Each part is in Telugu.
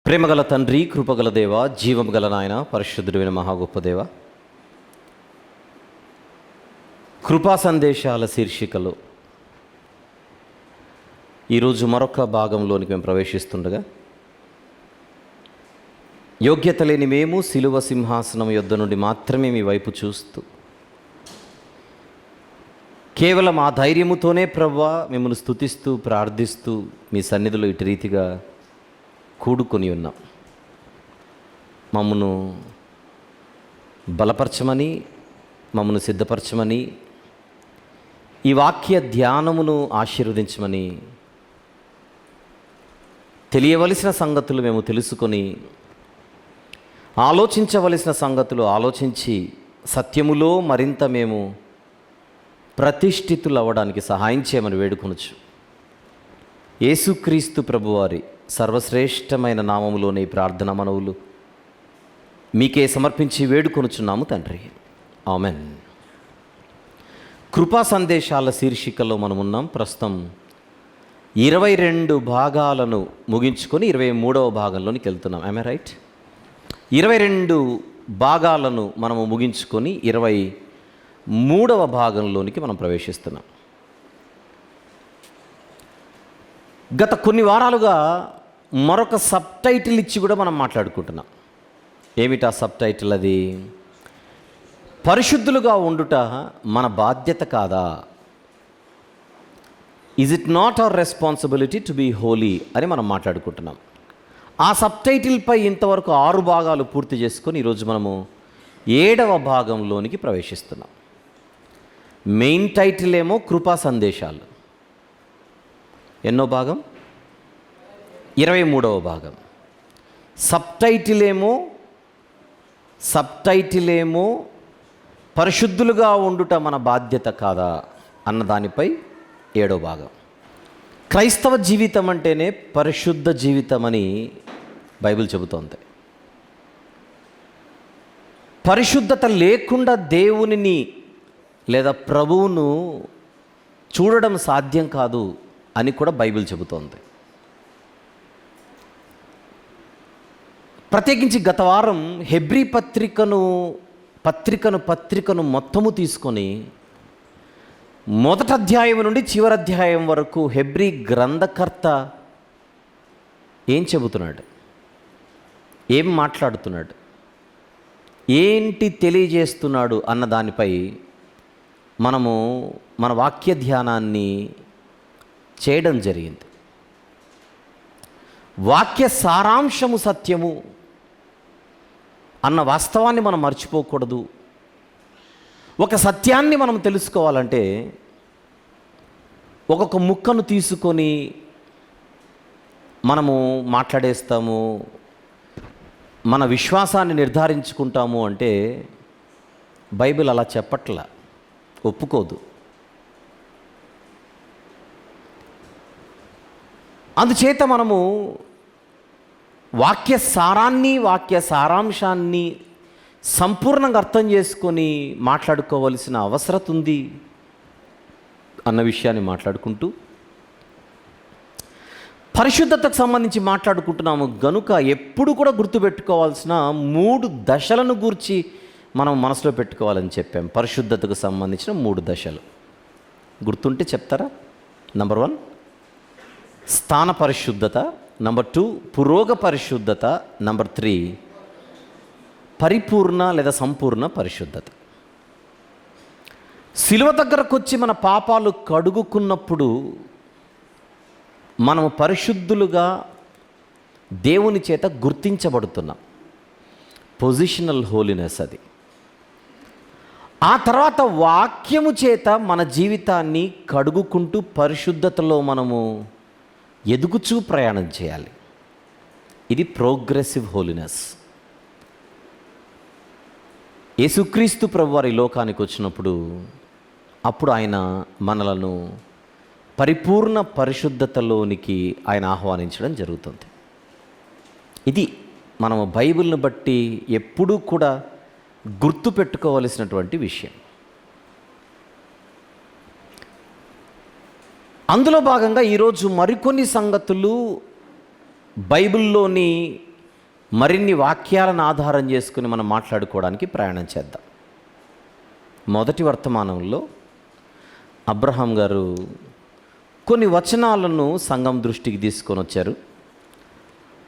ప్రేమగల తండ్రి, కృపగల దేవ, జీవం గల నాయన, పరిశుద్ధుడైన మహా గొప్ప దేవ, కృపా సందేశాల శీర్షికలో ఈరోజు మరొక భాగంలోనికి మేము ప్రవేశిస్తుండగా, యోగ్యత లేని మేము సిలువ సింహాసనం యొద్ద నుండి మాత్రమే మీ వైపు చూస్తూ, కేవలం ఆ ధైర్యముతోనే ప్రభువా మిమ్మల్ని స్తుతిస్తూ ప్రార్థిస్తూ మీ సన్నిధిలో ఇటు రీతిగా కూడుకొని ఉన్నాం. మమ్మను బలపరచమని, మమ్మను సిద్ధపరచమని, ఈ వాక్య ధ్యానమును ఆశీర్వదించమని, తెలియవలసిన సంగతులు మేము తెలుసుకొని, ఆలోచించవలసిన సంగతులు ఆలోచించి, సత్యములో మరింత మేము ప్రతిష్ఠితులు అవ్వడానికి సహాయం చేయమని వేడుకొనుచు, యేసుక్రీస్తు ప్రభువారి సర్వశ్రేష్టమైన నామములోని ప్రార్థన మనవులు మీకే సమర్పించి వేడుకొనుచున్నాము తండ్రి. ఆమెన్. కృపా సందేశాల శీర్షికలో మనమున్నాం. ప్రస్తుతం 22 భాగాలను ముగించుకొని 23వ భాగంలోనికి వెళ్తున్నాం. I right? 22 భాగాలను మనము ముగించుకొని 23వ భాగంలోనికి మనం ప్రవేశిస్తున్నాం. గత కొన్ని వారాలుగా మరొక సబ్ టైటిల్ ఇచ్చి కూడా మనం మాట్లాడుకుంటున్నాం. ఏమిటా సబ్ టైటిల్? అది పరిశుద్ధులుగా ఉండుట మన బాధ్యత కాదా? Is it not our responsibility to be holy అని మనం మాట్లాడుకుంటున్నాం. ఆ సబ్ టైటిల్పై ఇంతవరకు 6 భాగాలు పూర్తి చేసుకొని ఈరోజు మనము 7వ భాగంలోనికి ప్రవేశిస్తున్నాం. మెయిన్ టైటిల్ ఏమో కృపా సందేశాలు. ఎన్నో భాగం? 23వ భాగం. సబ్ టైటిల్ ఏమో పరిశుద్ధులుగా ఉండుట మన బాధ్యత కాదా అన్న దానిపై 7వ భాగం. క్రైస్తవ జీవితం అంటేనే పరిశుద్ధ జీవితం అని బైబిల్ చెబుతోంది. పరిశుద్ధత లేకుండా దేవునిని లేదా ప్రభువును చూడడం సాధ్యం కాదు అని కూడా బైబిల్ చెబుతోంది. ప్రత్యేకించి గత వారం హెబ్రీ పత్రికను మొత్తము తీసుకొని మొదటి అధ్యాయం నుండి చివరి అధ్యాయం వరకు హెబ్రీ గ్రంథకర్త ఏం చెబుతున్నాడు, ఏం మాట్లాడుతున్నాడు, ఏంటి తెలియజేస్తున్నాడు అన్న దానిపై మనము మన వాక్య ధ్యానాన్ని చేయడం జరిగింది. వాక్య సారాంశము సత్యము అన్న వాస్తవాన్ని మనం మర్చిపోకూడదు. ఒక సత్యాన్ని మనం తెలుసుకోవాలంటే ఒక్కొక్క ముక్కను తీసుకొని మనము మాట్లాడేస్తాము, మన విశ్వాసాన్ని నిర్ధారించుకుంటాము అంటే బైబిల్ అలా చెప్పట్లా, ఒప్పుకోదు. అందుచేత మనము వాక్య సారాన్ని, వాక్య సారాంశాన్ని సంపూర్ణంగా అర్థం చేసుకొని మాట్లాడుకోవలసిన అవసరం ఉంది అన్న విషయాన్ని మాట్లాడుకుంటూ పరిశుద్ధతకు సంబంధించి మాట్లాడుకుంటున్నాము గనుక ఎప్పుడు కూడా గుర్తుపెట్టుకోవాల్సిన 3 దశలను గూర్చి మనం మనసులో పెట్టుకోవాలని చెప్పాం. పరిశుద్ధతకు సంబంధించిన 3 దశలు గుర్తుంటే చెప్తారా? నంబర్ 1 స్థాన పరిశుద్ధత, నంబర్ 2 పురోగ పరిశుద్ధత, నంబర్ 3 పరిపూర్ణ లేదా సంపూర్ణ పరిశుద్ధత. సిలువ దగ్గరకు వచ్చి మన పాపాలు కడుగుకున్నప్పుడు మనము పరిశుద్ధులుగా దేవుని చేత గుర్తించబడుతున్నాం. పొజిషనల్ హోలీనెస్ అది. ఆ తర్వాత వాక్యము చేత మన జీవితాన్ని కడుగుకుంటూ పరిశుద్ధతలో మనము ఎదుగుచూ ప్రయాణం చేయాలి. ఇది ప్రోగ్రెసివ్ హోలీనెస్. యేసుక్రీస్తు ప్రభువారి లోకానికి వచ్చినప్పుడు అప్పుడు ఆయన మనలను పరిపూర్ణ పరిశుద్ధతలోనికి ఆయన ఆహ్వానించడం జరుగుతుంది. ఇది మనము బైబిల్ని బట్టి ఎప్పుడూ కూడా గుర్తుపెట్టుకోవలసినటువంటి విషయం. అందులో భాగంగా ఈరోజు మరికొన్ని సంగతులు బైబిల్లోని మరిన్ని వాక్యాలను ఆధారం చేసుకుని మనం మాట్లాడుకోవడానికి ప్రయాణం చేద్దాం. మొదటి వర్తమానంలో అబ్రహాం గారు కొన్ని వచనాలను సంఘం దృష్టికి తీసుకొని వచ్చారు.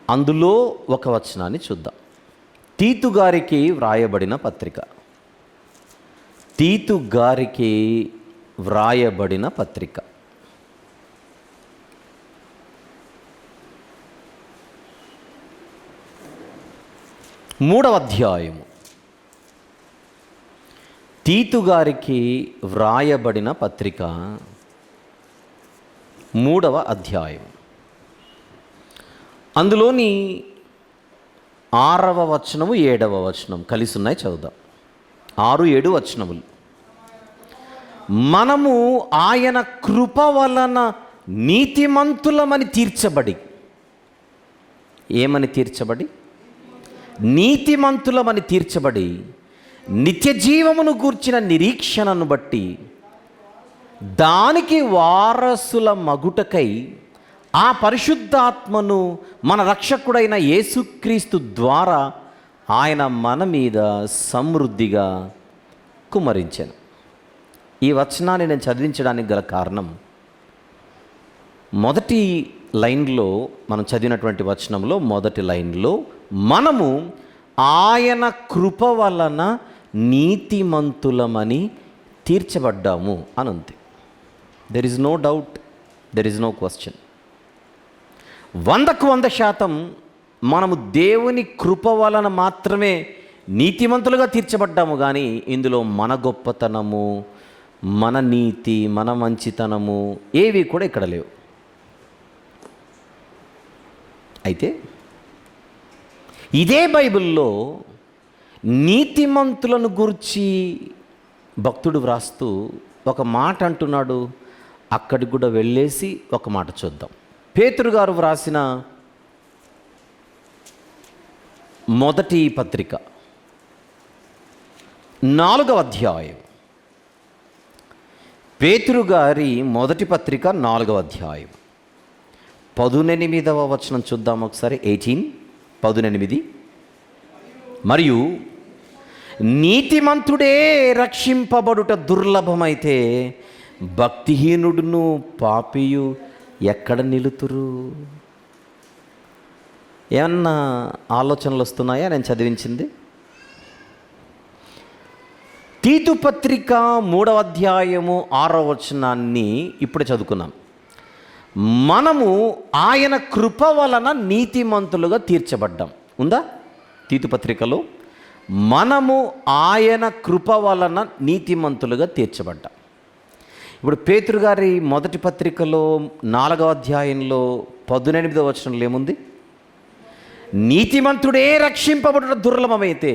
అందులో ఒక వచనాన్ని చూద్దాం. తీతు గారికి వ్రాయబడిన పత్రిక. తీతు గారికి వ్రాయబడిన పత్రిక 3వ అధ్యాయము. తీతు గారికి వ్రాయబడిన పత్రిక 3వ అధ్యాయం. అందులోని 6వ వచనము 7వ వచనం కలిసి ఉన్నాయి, చదువుదాం. 6-7 వచనములు. మనము ఆయన కృప వలన నీతిమంతులమని తీర్చబడి, ఏమని తీర్చబడి? నీతిమంతులమని తీర్చబడి నిత్య జీవమును గూర్చిన నిరీక్షణను బట్టి దానికి వారసుల మగుటకై ఆ పరిశుద్ధాత్మను మన రక్షకుడైన యేసుక్రీస్తు ద్వారా ఆయన మన మీద సమృద్ధిగా కుమ్మరించాను. ఈ వచనాన్ని నేను చదివించడానికి గల కారణం, మొదటి లైన్లో మనం చదివినటువంటి వచనంలో మొదటి లైన్లో మనము ఆయన కృప వలన నీతిమంతులమని తీర్చబడ్డాము అని ఉంది. There is no doubt, there is no question. 100% మనము దేవుని కృప వలన మాత్రమే నీతిమంతులుగా తీర్చబడ్డాము. కానీ ఇందులో మన గొప్పతనము, మన నీతి, మన మంచితనము ఏవి కూడా ఇక్కడ లేవు. అయితే ఇదే బైబిల్లో నీతిమంతులను గురించి భక్తుడు వ్రాస్తూ ఒక మాట అంటున్నాడు. అక్కడికి కూడా వెళ్ళేసి ఒక మాట చూద్దాం. పేతురు గారు వ్రాసిన మొదటి పత్రిక 4వ అధ్యాయం. పేతురు గారి మొదటి పత్రిక 4వ అధ్యాయం 18వ వచనం చూద్దాం ఒకసారి. 18 మరియు నీతిమంతుడే రక్షింపబడుట దుర్లభమైతే భక్తిహీనుడును పాపియు ఎక్కడ నిలుతురు? ఏమన్నా ఆలోచనలు వస్తున్నాయా నేను చదివించింది? తీతు పత్రిక 3వ అధ్యాయము 6వ వచనాన్ని ఇప్పుడు చదువుకున్నాం. మనము ఆయన కృప వలన నీతిమంతులుగా తీర్చబడ్డాం ఉందా? తీతు పత్రికలో మనము ఆయన కృప వలన నీతిమంతులుగా తీర్చబడ్డాం. ఇప్పుడు పేతురు గారి మొదటి పత్రికలో 4వ అధ్యాయంలో 18వ వచనంలో ఏముంది? నీతిమంతుడే రక్షింపబడుట దుర్లభమైతే,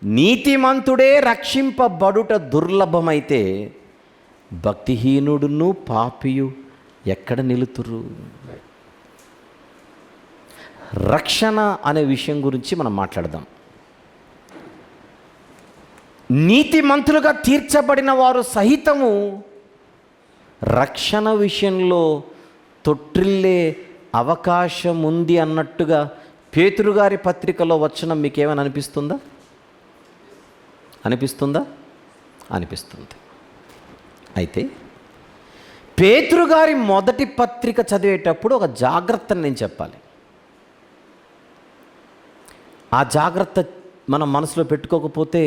నీతిమంతుడే రక్షింపబడుట దుర్లభమైతే భక్తిహీనుడును పాపియు ఎక్కడ నిలుతురు? రక్షణ అనే విషయం గురించి మనం మాట్లాడదాం. నీతిమంతులుగా తీర్చబడిన వారు సహితము రక్షణ విషయంలో తొట్టిల్లే అవకాశం ఉంది అన్నట్టుగా పేతురు గారి పత్రికలో వచనం మీకేమైనా అనిపిస్తుందా? అనిపిస్తుంది. అయితే పేతురు గారి మొదటి పత్రిక చదివేటప్పుడు ఒక జాగ్రత్తని నేను చెప్పాలి. ఆ జాగ్రత్త మనం మనసులో పెట్టుకోకపోతే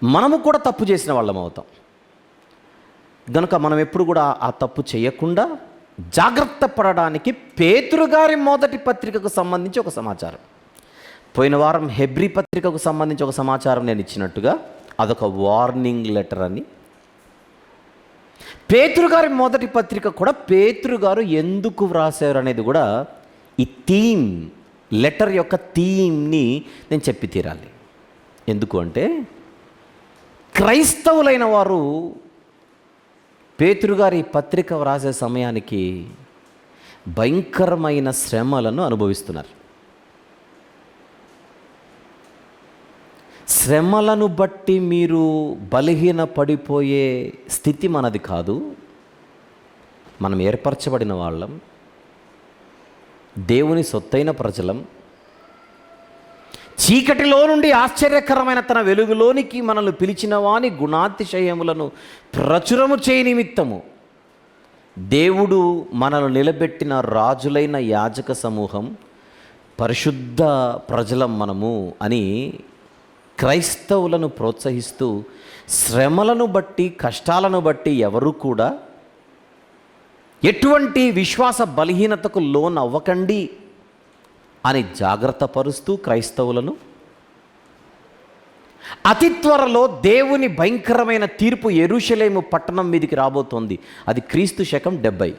మనము కూడా తప్పు చేసిన వాళ్ళం అవుతాం. కనుక మనం ఎప్పుడు కూడా ఆ తప్పు చేయకుండా జాగ్రత్త పడడానికి పేతురు గారి మొదటి పత్రికకు సంబంధించి ఒక సమాచారం, పోయిన వారం హెబ్రీ పత్రికకు సంబంధించి ఒక సమాచారం నేను ఇచ్చినట్టుగా అదొక వార్నింగ్ లెటర్ అని, పేతురు గారి మొదటి పత్రిక కూడా పేతురు గారు ఎందుకు వ్రాసారు అనేది కూడా ఈ థీమ్, లెటర్ యొక్క థీమ్ని నేను చెప్పి తీరాలి. ఎందుకు అంటే క్రైస్తవులైన వారు పేతురు గారి పత్రిక వ్రాసే సమయానికి భయంకరమైన శ్రమలను అనుభవిస్తున్నారు. శ్రమలను బట్టి మీరు బలహీన పడిపోయే స్థితి మనది కాదు. మనం ఏర్పరచబడిన వాళ్ళం, దేవుని సొత్తైన ప్రజలం, చీకటిలో నుండి ఆశ్చర్యకరమైన తన వెలుగులోనికి మనల్ని పిలిచిన వాని గుణాతిశయములను ప్రచురము చేయ నిమిత్తము దేవుడు మనల్ని నిలబెట్టిన రాజులైన యాజక సమూహం, పరిశుద్ధ ప్రజలం మనము అని క్రైస్తవులను ప్రోత్సహిస్తూ, శ్రమలను బట్టి కష్టాలను బట్టి ఎవరు కూడా ఎటువంటి విశ్వాస బలహీనతకు లోన్ అవ్వకండి అని జాగ్రత్త పరుస్తూ క్రైస్తవులను, అతి త్వరలో దేవుని భయంకరమైన తీర్పు యెరూషలేము పట్టణం మీదకి రాబోతోంది. అది క్రీస్తు శకం 70.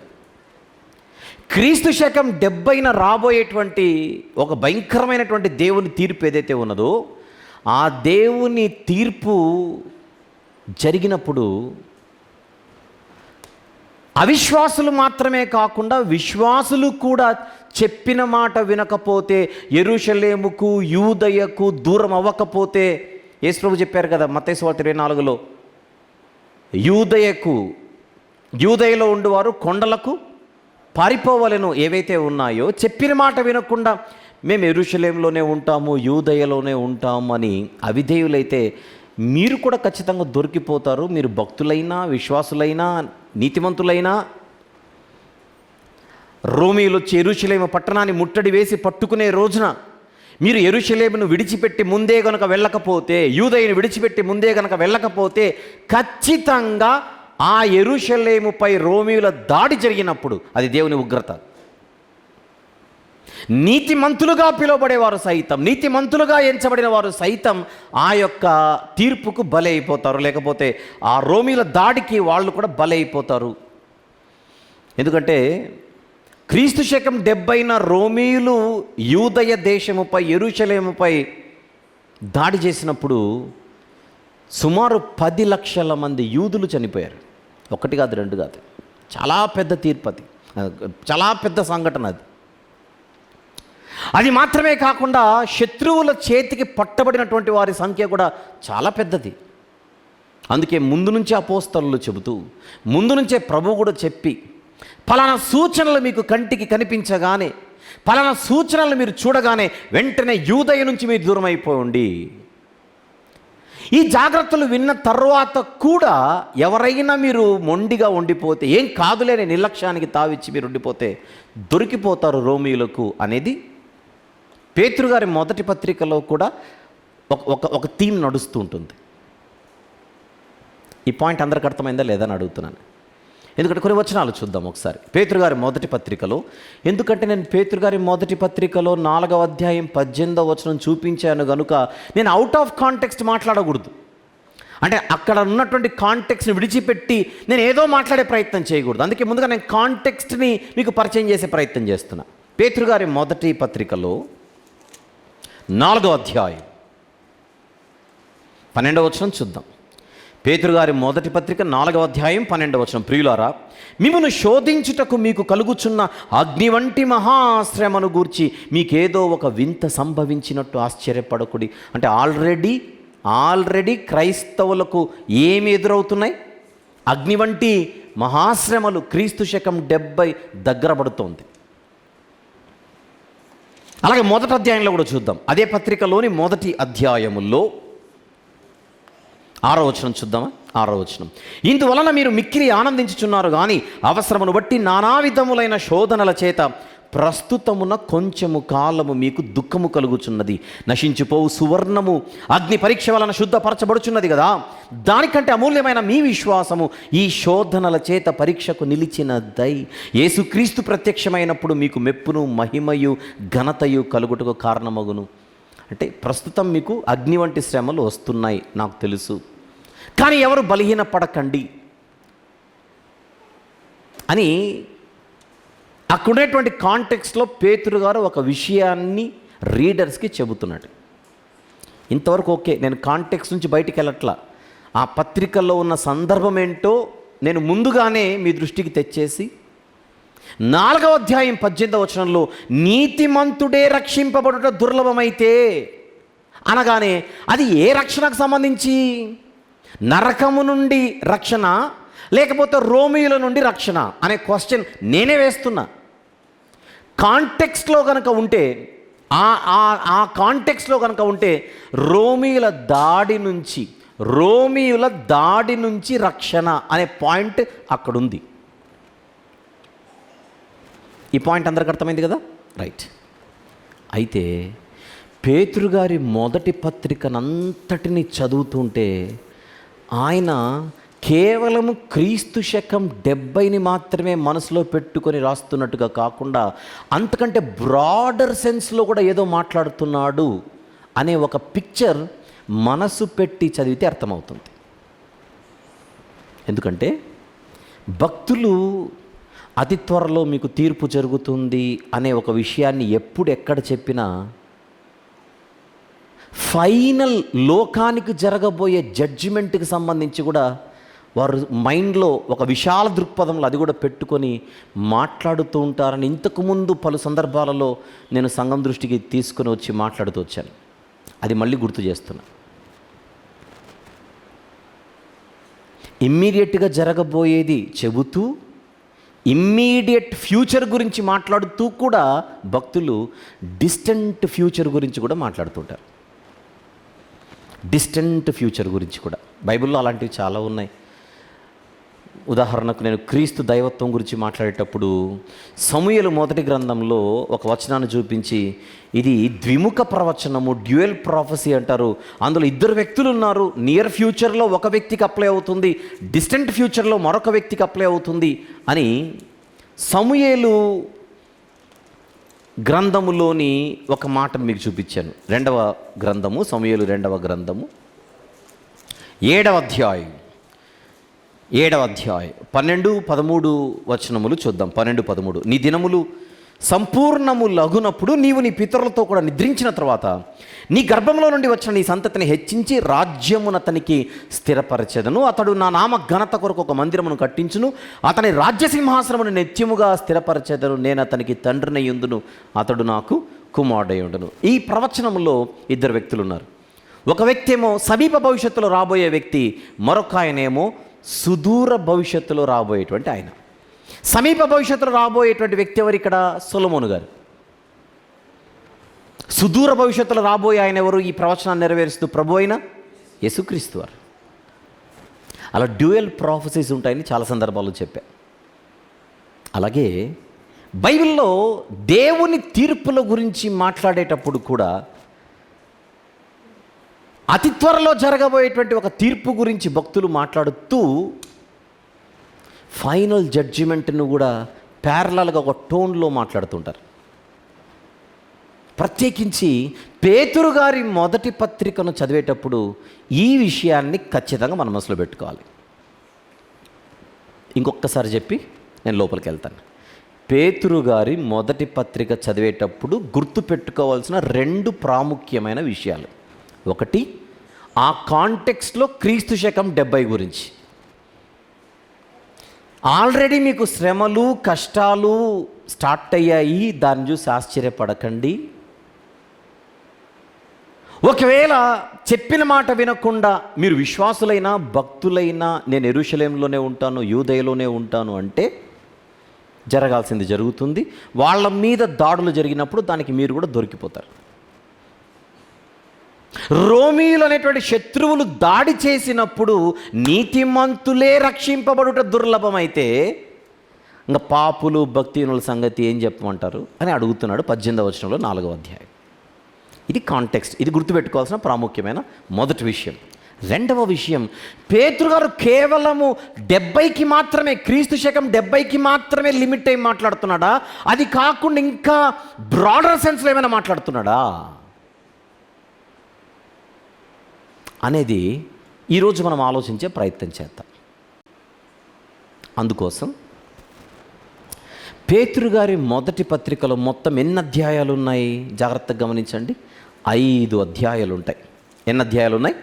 క్రీస్తు శకం 70న రాబోయేటువంటి ఒక భయంకరమైనటువంటి దేవుని తీర్పు ఏదైతే ఉన్నదో, ఆ దేవుని తీర్పు జరిగినప్పుడు అవిశ్వాసులు మాత్రమే కాకుండా విశ్వాసులు కూడా చెప్పిన మాట వినకపోతే, యెరూషలేముకు యూదయకు దూరం అవ్వకపోతే, యేసు ప్రభు చెప్పారు కదా మత్తయి సువార్త 24లో, యూదయలో ఉండువారు కొండలకు పారిపోవలెను. ఏవైతే ఉన్నాయో చెప్పిన మాట వినకుండా మేము యెరూషలేములోనే ఉంటాము, యూదయలోనే ఉంటాము అని అవిధేయులైతే మీరు కూడా ఖచ్చితంగా దొరికిపోతారు. మీరు భక్తులైనా, విశ్వాసులైనా, నీతిమంతులైనా, రోమీయులు వచ్చి యెరూషలేము పట్టణాన్ని ముట్టడి వేసి పట్టుకునే రోజున మీరు యెరూషలేమును విడిచిపెట్టి ముందే గనుక వెళ్ళకపోతే, యూదయను విడిచిపెట్టి ముందే గనుక వెళ్ళకపోతే, ఖచ్చితంగా ఆ యెరూషలేముపై రోమీయుల దాడి జరిగినప్పుడు అది దేవుని ఉగ్రత. నీతిమంతులుగా పిలువబడేవారు సైతం, నీతిమంతులుగా ఎంచబడిన వారు సైతం ఆ యొక్క తీర్పుకు బలైపోతారు. లేకపోతే ఆ రోమీయుల దాడికి వాళ్ళు కూడా బలైపోతారు. ఎందుకంటే క్రీస్తు శకం 70న రోమీయులు యూదయ దేశముపై, యెరూషలేముపై దాడి చేసినప్పుడు సుమారు 10 లక్షల మంది యూదులు చనిపోయారు. 1 కాదు 2 కాదు, చాలా పెద్ద తీర్పు అది, చాలా పెద్ద సంఘటన అది. అది మాత్రమే కాకుండా శత్రువుల చేతికి పట్టబడినటువంటి వారి సంఖ్య కూడా చాలా పెద్దది. అందుకే ముందు నుంచే అపోస్తలులు చెబుతూ, ముందు నుంచే ప్రభు కూడా చెప్పి, పలానా సూచనలు మీకు కంటికి కనిపించగానే, పలానా సూచనలు మీరు చూడగానే వెంటనే యూదయ నుంచి మీరు దూరం అయిపోండి. ఈ జాగ్రత్తలు విన్న తర్వాత కూడా ఎవరైనా మీరు మొండిగా ఉండిపోతే, ఏం కాదులేని నిర్లక్ష్యానికి తావిచ్చి మీరు ఉండిపోతే దొరికిపోతారు రోమీయులకు అనేది పేతురు గారి మొదటి పత్రికలో కూడా ఒక థీమ్ నడుస్తూ ఉంటుంది. ఈ పాయింట్ అందరికి అర్థమైందా లేదా అని అడుగుతున్నాను. ఎందుకంటే కొన్ని వచనాలు చూద్దాం ఒకసారి పేతురు గారి మొదటి పత్రికలో. ఎందుకంటే నేను పేతురు గారి మొదటి పత్రికలో 4వ అధ్యాయం 18వ వచనం చూపించాను కనుక నేను అవుట్ ఆఫ్ కాంటెక్స్ట్ మాట్లాడకూడదు. అంటే అక్కడ ఉన్నటువంటి కాంటెక్స్ట్ని విడిచిపెట్టి నేను ఏదో మాట్లాడే ప్రయత్నం చేయకూడదు. అందుకే ముందుగా నేను కాంటెక్స్ట్ని మీకు పరిచయం చేసే ప్రయత్నం చేస్తున్నా. పేతురు గారి మొదటి పత్రికలో 4వ అధ్యాయం 12వ వచనం చూద్దాం. పేతురు గారి మొదటి పత్రిక 4వ అధ్యాయం 12వ వచనం. ప్రియులారా, మిమ్మును శోధించుటకు మీకు కలుగుచున్న అగ్ని వంటి మహాశ్రమను గూర్చి మీకేదో ఒక వింత సంభవించినట్టు ఆశ్చర్యపడకుడి. అంటే ఆల్రెడీ క్రైస్తవులకు ఏమి ఎదురవుతున్నాయి? అగ్ని వంటి మహాశ్రమలు. క్రీస్తు శకం 70 దగ్గర పడుతోంది. అలాగే మొదటి అధ్యాయంలో కూడా చూద్దాం. అదే పత్రికలోని మొదటి అధ్యాయములో 6వ వచనం చూద్దామా? 6వ వచనం. ఇందువలన మీరు మిక్కిలి ఆనందించుచున్నారు కానీ అవసరమును బట్టి నానా విధములైన శోధనల చేత ప్రస్తుతమున కొంచెము కాలము మీకు దుఃఖము కలుగుచున్నది. నశించిపోవు సువర్ణము అగ్ని పరీక్ష వలన శుద్ధపరచబడుచున్నది కదా, దానికంటే అమూల్యమైన మీ విశ్వాసము ఈ శోధనల చేత పరీక్షకు నిలిచినదై యేసుక్రీస్తు ప్రత్యక్షమైనప్పుడు మీకు మెప్పును మహిమయు ఘనతయు కలుగుటకు కారణమగును. అంటే ప్రస్తుతం మీకు అగ్ని వంటి శ్రమలు వస్తున్నాయి, నాకు తెలుసు, కానీ ఎవరు బలహీనపడకండి అని అక్కడున్నటువంటి కాంటెక్స్ట్లో పేతురు గారు ఒక విషయాన్ని రీడర్స్కి చెబుతున్నాడు. ఇంతవరకు ఓకే, నేను కాంటెక్స్ట్ నుంచి బయటికి వెళ్ళట్లా. ఆ పత్రికల్లో ఉన్న సందర్భం ఏంటో నేను ముందుగానే మీ దృష్టికి తెచ్చేసి 4వ అధ్యాయం 18వ వచనంలో నీతిమంతుడే రక్షింపబడుట దుర్లభమైతే అనగానే అది ఏ రక్షణకు సంబంధించి? నరకము నుండి రక్షణ లేకపోతే రోమీయుల నుండి రక్షణ అనే క్వశ్చన్ నేనే వేస్తున్నా. కాంటెక్స్ట్లో కనుక ఉంటే ఆ ఆ ఆ కాంటెక్స్లో కనుక ఉంటే రోమీయుల దాడి నుంచి రక్షణ అనే పాయింట్ అక్కడుంది. ఈ పాయింట్ అందరికి అర్థమైంది కదా, రైట్. అయితే పేతురు గారి మొదటి పత్రికనంతటిని చదువుతుంటే ఆయన కేవలము క్రీస్తు శకం 70ని మాత్రమే మనసులో పెట్టుకొని రాస్తున్నట్టుగా కాకుండా అంతకంటే బ్రాడర్ సెన్స్లో కూడా ఏదో మాట్లాడుతున్నాడు అనే ఒక పిక్చర్ మనసు పెట్టి చదివితే అర్థమవుతుంది. ఎందుకంటే భక్తులు అతి త్వరలో మీకు తీర్పు జరుగుతుంది అనే ఒక విషయాన్ని ఎప్పుడు ఎక్కడ చెప్పినా ఫైనల్ లోకానికి జరగబోయే జడ్జిమెంట్కి సంబంధించి కూడా వారు మైండ్లో ఒక విశాల దృక్పథంలో అది కూడా పెట్టుకొని మాట్లాడుతూ ఉంటారని ఇంతకుముందు పలు సందర్భాలలో నేను సంఘం దృష్టికి తీసుకొని వచ్చి మాట్లాడుతూ వచ్చాను. అది మళ్ళీ గుర్తు చేస్తున్నా. ఇమ్మీడియట్గా జరగబోయేది చెబుతూ ఇమ్మీడియట్ ఫ్యూచర్ గురించి మాట్లాడుతూ కూడా భక్తులు డిస్టెంట్ ఫ్యూచర్ గురించి కూడా మాట్లాడుతుంటారు. డిస్టెంట్ ఫ్యూచర్ గురించి కూడా బైబిల్లో అలాంటివి చాలా ఉన్నాయి. ఉదాహరణకు నేను క్రీస్తు దైవత్వం గురించి మాట్లాడేటప్పుడు సమూయేలు మొదటి గ్రంథంలో ఒక వచనాన్ని చూపించి ఇది ద్విముఖ ప్రవచనము, డ్యూయల్ ప్రాఫెసీ అంటారు. అందులో ఇద్దరు వ్యక్తులు ఉన్నారు. నియర్ ఫ్యూచర్లో ఒక వ్యక్తికి అప్లై అవుతుంది, డిస్టెంట్ ఫ్యూచర్లో మరొక వ్యక్తికి అప్లై అవుతుంది అని సమూయేలు గ్రంథములోని ఒక మాటను మీకు చూపించాను. సమూయేలు 2వ గ్రంథము 7వ అధ్యాయం 12-13 వచనములు చూద్దాం. 12-13. నీ దినములు సంపూర్ణములగునప్పుడు నీవు నీ పితరులతో కూడా నిద్రించిన తర్వాత నీ గర్భంలో నుండి వచ్చిన నీ సంతతిని హెచ్చించి రాజ్యమునతనికి స్థిరపరచెదను. అతడు నా నామ ఘనత కొరకు ఒక మందిరమును కట్టించును. అతని రాజ్యసింహాసనమును నిత్యముగా స్థిరపరచెదను. నేను అతనికి తండ్రినయ్యుందును, అతడు నాకు కుమారుడయ్యుండును. ఈ ప్రవచనంలో ఇద్దరు వ్యక్తులు ఉన్నారు. ఒక వ్యక్తి ఏమో సమీప భవిష్యత్తులో రాబోయే వ్యక్తి, మరొక ఆయనేమో సుదూర భవిష్యత్తులో రాబోయేటువంటి ఆయన. సమీప భవిష్యత్తులో రాబోయేటువంటి వ్యక్తి ఎవరు? ఇక్కడ సొలొమోను గారు. సుదూర భవిష్యత్తులో రాబోయే ఆయన ఎవరు? ఈ ప్రవచనాన్ని నెరవేరుస్తూ ప్రభు అయిన యేసుక్రీస్తు వారు. అలా డ్యూయల్ ప్రాఫెసీస్ ఉంటాయని చాలా సందర్భాల్లో చెప్పా. అలాగే బైబిల్లో దేవుని తీర్పుల గురించి మాట్లాడేటప్పుడు కూడా అతి త్వరలో జరగబోయేటువంటి ఒక తీర్పు గురించి భక్తులు మాట్లాడుతూ ఫైనల్ జడ్జిమెంట్ను కూడా ప్యారలల్గా ఒక టోన్లో మాట్లాడుతుంటారు. ప్రత్యేకించి పేతురు గారి మొదటి పత్రికను చదివేటప్పుడు ఈ విషయాన్ని ఖచ్చితంగా మన మనసులో పెట్టుకోవాలి. ఇంకొకసారి చెప్పి నేను లోపలికి వెళ్తాను. పేతురు గారి మొదటి పత్రిక చదివేటప్పుడు గుర్తుపెట్టుకోవాల్సిన 2 ప్రాముఖ్యమైన విషయాలు. ఒకటి, ఆ కాంటెక్స్ట్లో క్రీస్తు శకం 70 గురించి. ఆల్రెడీ మీకు శ్రమలు కష్టాలు స్టార్ట్ అయ్యాయి, దాన్ని చూసి ఆశ్చర్యపడకండి. ఒకవేళ చెప్పిన మాట వినకుండా మీరు విశ్వాసులైనా భక్తులైనా నేను యెరూషలేములోనే ఉంటాను, యూదయలోనే ఉంటాను అంటే జరగాల్సింది జరుగుతుంది. వాళ్ళ మీద దాడులు జరిగినప్పుడు దానికి మీరు కూడా దొరికిపోతారు. రోమీయులు అనేటువంటి శత్రువులు దాడి చేసినప్పుడు నీతిమంతులే రక్షింపబడుట దుర్లభమైతే ఇంకా పాపులు భక్తిహీనుల సంగతి ఏం చెప్పమంటారు అని అడుగుతున్నాడు 18వ వచనంలో 4వ అధ్యాయం. ఇది కాంటెక్స్ట్. ఇది గుర్తుపెట్టుకోవాల్సిన ప్రాముఖ్యమైన మొదటి విషయం. 2వ విషయం, పేతురు గారు కేవలము 70కి మాత్రమే, క్రీస్తు శకం 70కి మాత్రమే లిమిట్ అయి మాట్లాడుతున్నాడా? అది కాకుండా ఇంకా బ్రాడర్ సెన్స్లో ఏమైనా మాట్లాడుతున్నాడా అనేది ఈరోజు మనం ఆలోచించే ప్రయత్నం చేద్దాం. అందుకోసం పేతురు గారి మొదటి పత్రికలో మొత్తం ఎన్ని అధ్యాయాలు ఉన్నాయి? జాగ్రత్తగా గమనించండి. 5 అధ్యాయాలు ఉంటాయి. ఎన్ని అధ్యాయాలు ఉన్నాయి?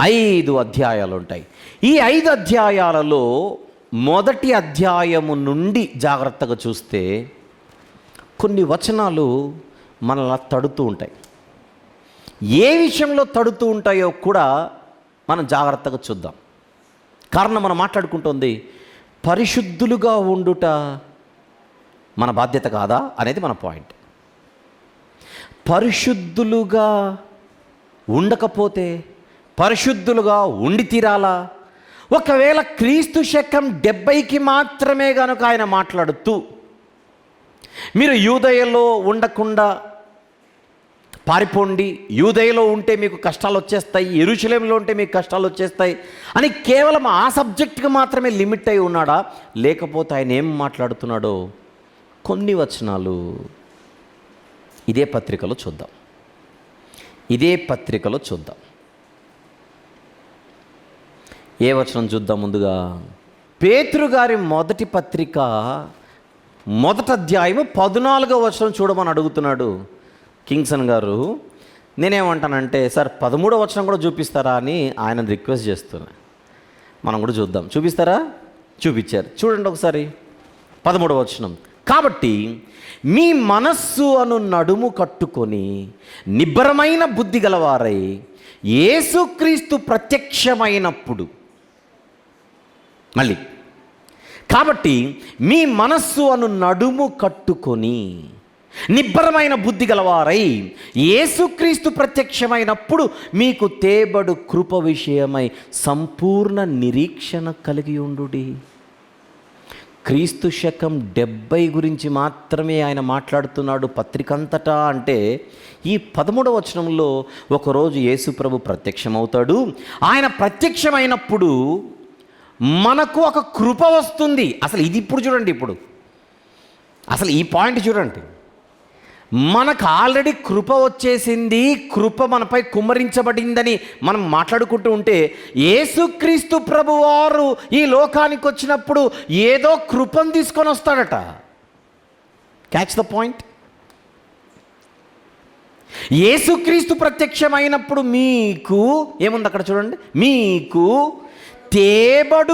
5 అధ్యాయాలు ఉంటాయి. ఈ 5 అధ్యాయాలలో మొదటి అధ్యాయము నుండి జాగ్రత్తగా చూస్తే కొన్ని వచనాలు మనల్ని తడుతూ ఉంటాయి. ఏ విషయంలో తడుతూ ఉంటాయో కూడా మనం జాగ్రత్తగా చూద్దాం. కారణం మనం మాట్లాడుకుంటుంది పరిశుద్ధులుగా ఉండుట మన బాధ్యత కాదా అనేది మన పాయింట్. పరిశుద్ధులుగా ఉండకపోతే పరిశుద్ధులుగా ఉండి తీరాలా? ఒకవేళ క్రీస్తు శకం 70కి మాత్రమే కనుక ఆయన మాట్లాడుతూ మీరు యూదయలో ఉండకుండా పారిపోండి, యూదయలో ఉంటే మీకు కష్టాలు వచ్చేస్తాయి, యెరూషలేములో ఉంటే మీకు కష్టాలు వచ్చేస్తాయి అని కేవలం ఆ సబ్జెక్టుకి మాత్రమే లిమిట్ అయి ఉన్నాడా? లేకపోతే ఆయన ఏం మాట్లాడుతున్నాడో కొన్ని వచనాలు ఇదే పత్రికలో చూద్దాం. ఏ వచనం చూద్దాం? ముందుగా పేతురు గారి మొదటి పత్రిక 1వ అధ్యాయము 14వ వచనం చూడమని అడుగుతున్నాడు కింగ్సన్ గారు. నేనేమంటానంటే, సార్ 13వ వచనం కూడా చూపిస్తారా అని ఆయన రిక్వెస్ట్ చేస్తున్నా. మనం కూడా చూద్దాం. చూపిస్తారా? చూపించారు. చూడండి ఒకసారి 13వ వచనం. కాబట్టి మీ మనస్సు అను నడుము కట్టుకొని నిబ్బరమైన బుద్ధి గలవారై యేసుక్రీస్తు ప్రత్యక్షమైనప్పుడు, మళ్ళీ కాబట్టి మీ మనస్సు అను నడుము కట్టుకొని నిబ్బరమైన బుద్ధి గలవారై యేసుక్రీస్తు ప్రత్యక్షమైనప్పుడు మీకు తేబడు కృప విషయమై సంపూర్ణ నిరీక్షణ కలిగి ఉండుడి. క్రీస్తు శకం 70 గురించి మాత్రమే ఆయన మాట్లాడుతున్నాడు పత్రికంతటా. అంటే ఈ 13వ వచనంలో ఒకరోజు యేసు ప్రభు ప్రత్యక్షమవుతాడు. ఆయన ప్రత్యక్షమైనప్పుడు మనకు ఒక కృప వస్తుంది. అసలు ఇది ఇప్పుడు చూడండి, అసలు ఈ పాయింట్ చూడండి. మనకు ఆల్రెడీ కృప వచ్చేసింది, కృప మనపై కుమ్మరించబడిందని మనం మాట్లాడుకుంటూ ఉంటే, యేసుక్రీస్తు ప్రభువారు ఈ లోకానికి వచ్చినప్పుడు ఏదో కృపను తీసుకొని వస్తాడట. Catch the point. యేసుక్రీస్తు ప్రత్యక్షమైనప్పుడు మీకు ఏముంది అక్కడ చూడండి, మీకు తేబడు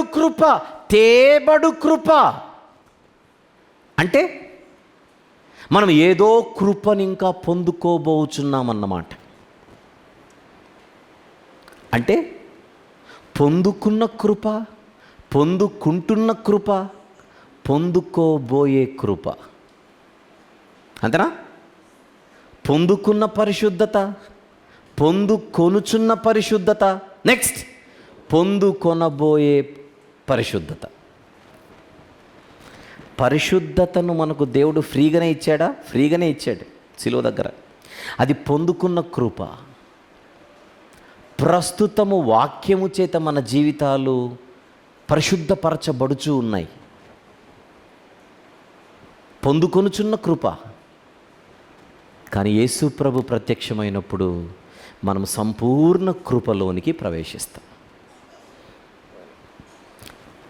కృప అంటే మనం ఏదో కృపని ఇంకా పొందుకోబోచున్నామన్నమాట. అంటే పొందుకున్న కృప, పొందుకుంటున్న కృప, పొందుకోబోయే కృప. అంతేనా? పొందుకున్న పరిశుద్ధత, పొందుకొనుచున్న పరిశుద్ధత, నెక్స్ట్ పొందుకొనబోయే పరిశుద్ధత. పరిశుద్ధతను మనకు దేవుడు ఫ్రీగానే ఇచ్చాడు శిలువ దగ్గర. అది పొందుకున్న కృప. ప్రస్తుతము వాక్యము చేత మన జీవితాలు పరిశుద్ధపరచబడుచూ ఉన్నాయి. పొందుకొనుచున్న కృప. కానీ యేసు ప్రభు ప్రత్యక్షమైనప్పుడు మనం సంపూర్ణ కృపలోనికి ప్రవేశిస్తాం.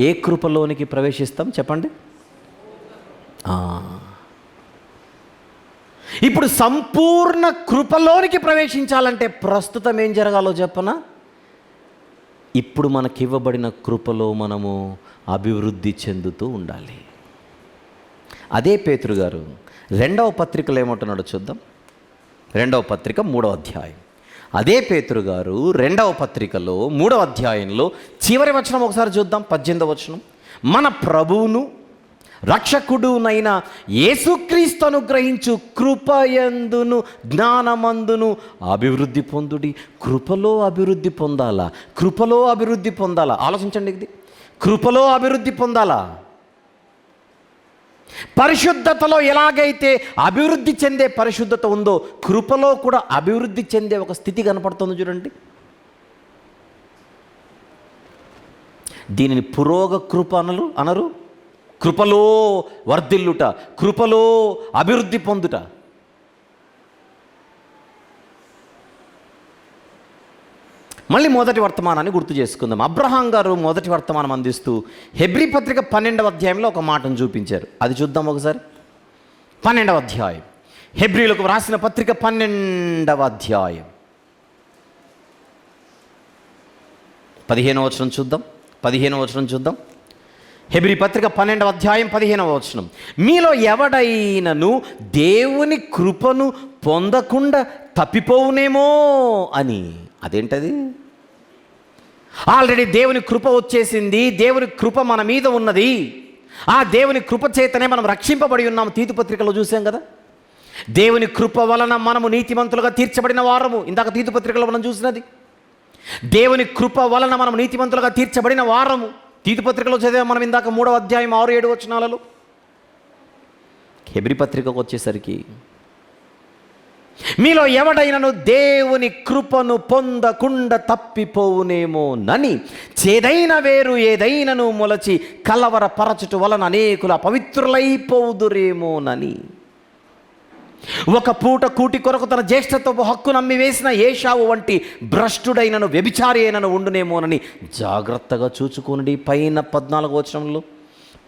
ఏ కృపలోనికి ప్రవేశిస్తాం చెప్పండి? ఇప్పుడు సంపూర్ణ కృపలోనికి ప్రవేశించాలంటే ప్రస్తుతం ఏం జరగాలో చెప్పనా? ఇప్పుడు మనకివ్వబడిన కృపలో మనము అభివృద్ధి చెందుతూ ఉండాలి. అదే పేతురు గారు 2వ పత్రికలో ఏమంటున్నాడో చూద్దాం. 2వ పత్రిక 3వ అధ్యాయం. అదే పేతురు గారు 2వ పత్రికలో 3వ అధ్యాయంలో చివరి వచనం ఒకసారి చూద్దాం. 18వ వచనం. మన ప్రభువును రక్షకుడునైన యేసుక్రీస్తు అనుగ్రహించు కృపయందును జ్ఞానమందును అభివృద్ధి పొందుడి. కృపలో అభివృద్ధి పొందాలా. ఆలోచించండి, ఇది కృపలో అభివృద్ధి పొందాలా. పరిశుద్ధతలో ఎలాగైతే అభివృద్ధి చెందే పరిశుద్ధత ఉందో, కృపలో కూడా అభివృద్ధి చెందే ఒక స్థితి కనపడుతుంది చూడండి. దీనిని పురోగ కృప అనరు. కృపలో వర్ధిల్లుట, కృపలో అభివృద్ధి పొందుట. మళ్ళీ మొదటి వర్తమానాన్ని గుర్తు చేసుకుందాం. అబ్రహాం గారు మొదటి వర్తమానం అందిస్తూ హెబ్రీ పత్రిక 12వ అధ్యాయంలో ఒక మాటను చూపించారు. అది చూద్దాం ఒకసారి. 12వ అధ్యాయం, హెబ్రీలకు వ్రాసిన పత్రిక 12వ అధ్యాయం 15వ వచనం చూద్దాం. 15వ వచనం చూద్దాం. హెబ్రీ పత్రిక 12వ అధ్యాయం 15వ వచనం. మీలో ఎవడైనను దేవుని కృపను పొందకుండా తప్పిపోవునేమో అని. అదేంటది? ఆల్రెడీ దేవుని కృప వచ్చేసింది, దేవుని కృప మన మీద ఉన్నది. ఆ దేవుని కృప చేతనే మనం రక్షింపబడి ఉన్నాము. తీతు పత్రికలో చూసాం కదా. దేవుని కృప వలన మనము నీతిమంతులుగా తీర్చబడిన వారము. ఇందాక తీతు పత్రికలో మనం చూసినది, దేవుని కృప వలన మనం నీతిమంతులుగా తీర్చబడిన వారము. తీతు పత్రికలో చదివాం మనం ఇందాక 3వ అధ్యాయం 6-7 వచనాలలో. హెబ్రీ పత్రికకు వచ్చేసరికి, మీలో ఎవడైనను దేవుని కృపను పొందకుండా తప్పిపోవునేమోనని చేదైన వేరు ఏదైనను మొలచి కలవరపరచుట వలన అనేకులు అపవిత్రులైపోదురేమోనని. ఒక పూట కూటి కొరకు తన జ్యేష్ఠత్వపు హక్కు నమ్మి వేసిన ఏషావు వంటి భ్రష్టుడైనను వ్యభిచారి అయినను ఉండునేమోనని జాగ్రత్తగా చూచుకోండి. పైన 14వ వచనంలో,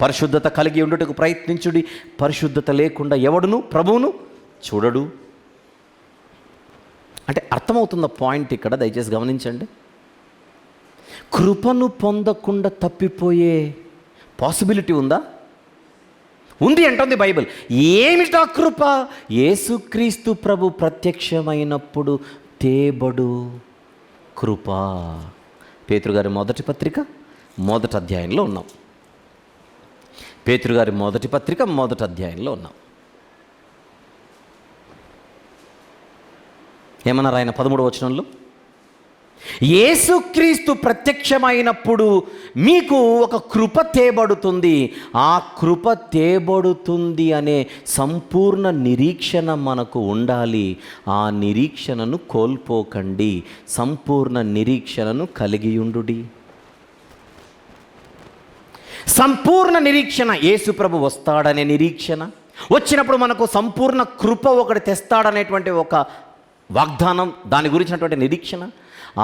పరిశుద్ధత కలిగి ఉండుటకు ప్రయత్నించుడి, పరిశుద్ధత లేకుండా ఎవడును ప్రభువును చూడడు. అంటే అర్థమవుతున్న పాయింట్ ఇక్కడ, దయచేసి గమనించండి. కృపను పొందకుండా తప్పిపోయే పాసిబిలిటీ ఉందా? ఉంది అంటుంది బైబిల్. ఏమిటా కృప? యేసుక్రీస్తు ప్రభు ప్రత్యక్షమైనప్పుడు తేబడు కృప. పేతురుగారి మొదటి పత్రిక 1వ అధ్యాయంలో ఉన్నాం. పేతురుగారి మొదటి పత్రిక 1వ అధ్యాయంలో ఉన్నాం. ఏమన్నారు ఆయన 13వ వచనంలో? యేసుక్రీస్తు ప్రత్యక్షమైనప్పుడు మీకు ఒక కృప తేబడుతుంది. ఆ కృప తేబడుతుంది అనే సంపూర్ణ నిరీక్షణ మనకు ఉండాలి. ఆ నిరీక్షణను కోల్పోకండి, సంపూర్ణ నిరీక్షణను కలిగి ఉండుడి. సంపూర్ణ నిరీక్షణ, యేసు ప్రభు వస్తాడనే నిరీక్షణ, వచ్చినప్పుడు మనకు సంపూర్ణ కృప ఒకటి తెస్తాడనేటువంటి ఒక వాగ్దానం, దాని గురించినటువంటి నిరీక్షణ.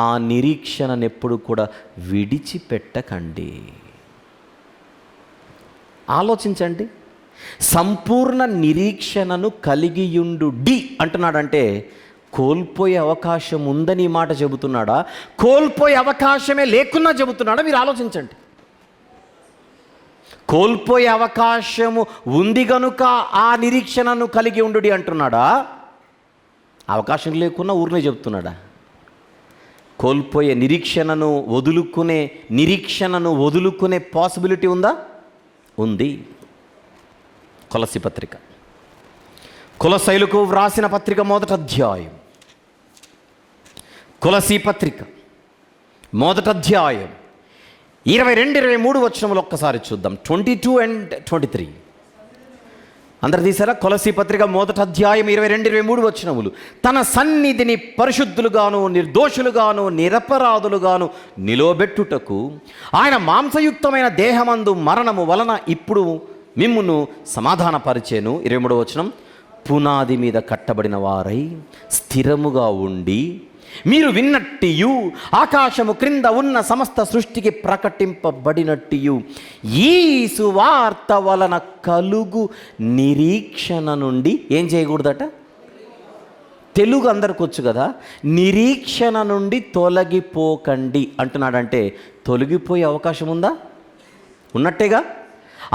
ఆ నిరీక్షణను ఎప్పుడు కూడా విడిచిపెట్టకండి. ఆలోచించండి. సంపూర్ణ నిరీక్షణను కలిగియుండుడి అంటున్నాడంటే కోల్పోయే అవకాశం ఉందని మాట చెబుతున్నాడా, కోల్పోయే అవకాశమే లేకున్నా చెబుతున్నాడా? మీరు ఆలోచించండి. కోల్పోయే అవకాశము ఉంది గనుక ఆ నిరీక్షణను కలిగి ఉండుడి అంటున్నాడా, అవకాశం లేకున్నా ఊరినే చెబుతున్నాడా? కోల్పోయే నిరీక్షణను వదులుకునే పాసిబిలిటీ ఉందా? ఉంది. కొలస్సీ పత్రిక, కొలస్సీలకు వ్రాసిన పత్రిక 1వ అధ్యాయం, కొలస్సీ పత్రిక 1వ అధ్యాయం 22-23 వచనములు ఒక్కసారి చూద్దాం. 22 and 23 అందరు తీసారా? కొలస్సీ పత్రిక 1వ అధ్యాయం 22-23 వచనములు. తన సన్నిధిని పరిశుద్ధులుగాను నిర్దోషులుగాను నిరపరాధులుగాను నిలవబెట్టుటకు ఆయన మాంసయుక్తమైన దేహమందు మరణము వలన ఇప్పుడు మిమ్మును సమాధానపరిచేను. 23వ వచనం, పునాది మీద కట్టబడిన వారై స్థిరముగా ఉండి మీరు విన్నట్టియు ఆకాశము క్రింద ఉన్న సమస్త సృష్టికి ప్రకటింపబడినట్టియు ఈ సువార్త వలన కలుగు నిరీక్షణ నుండి ఏం చేయకూడదట? తెలుగు అందరికి వచ్చు కదా. నిరీక్షణ నుండి తొలగిపోకండి అంటున్నాడంటే తొలగిపోయే అవకాశం ఉందా? ఉన్నట్టేగా.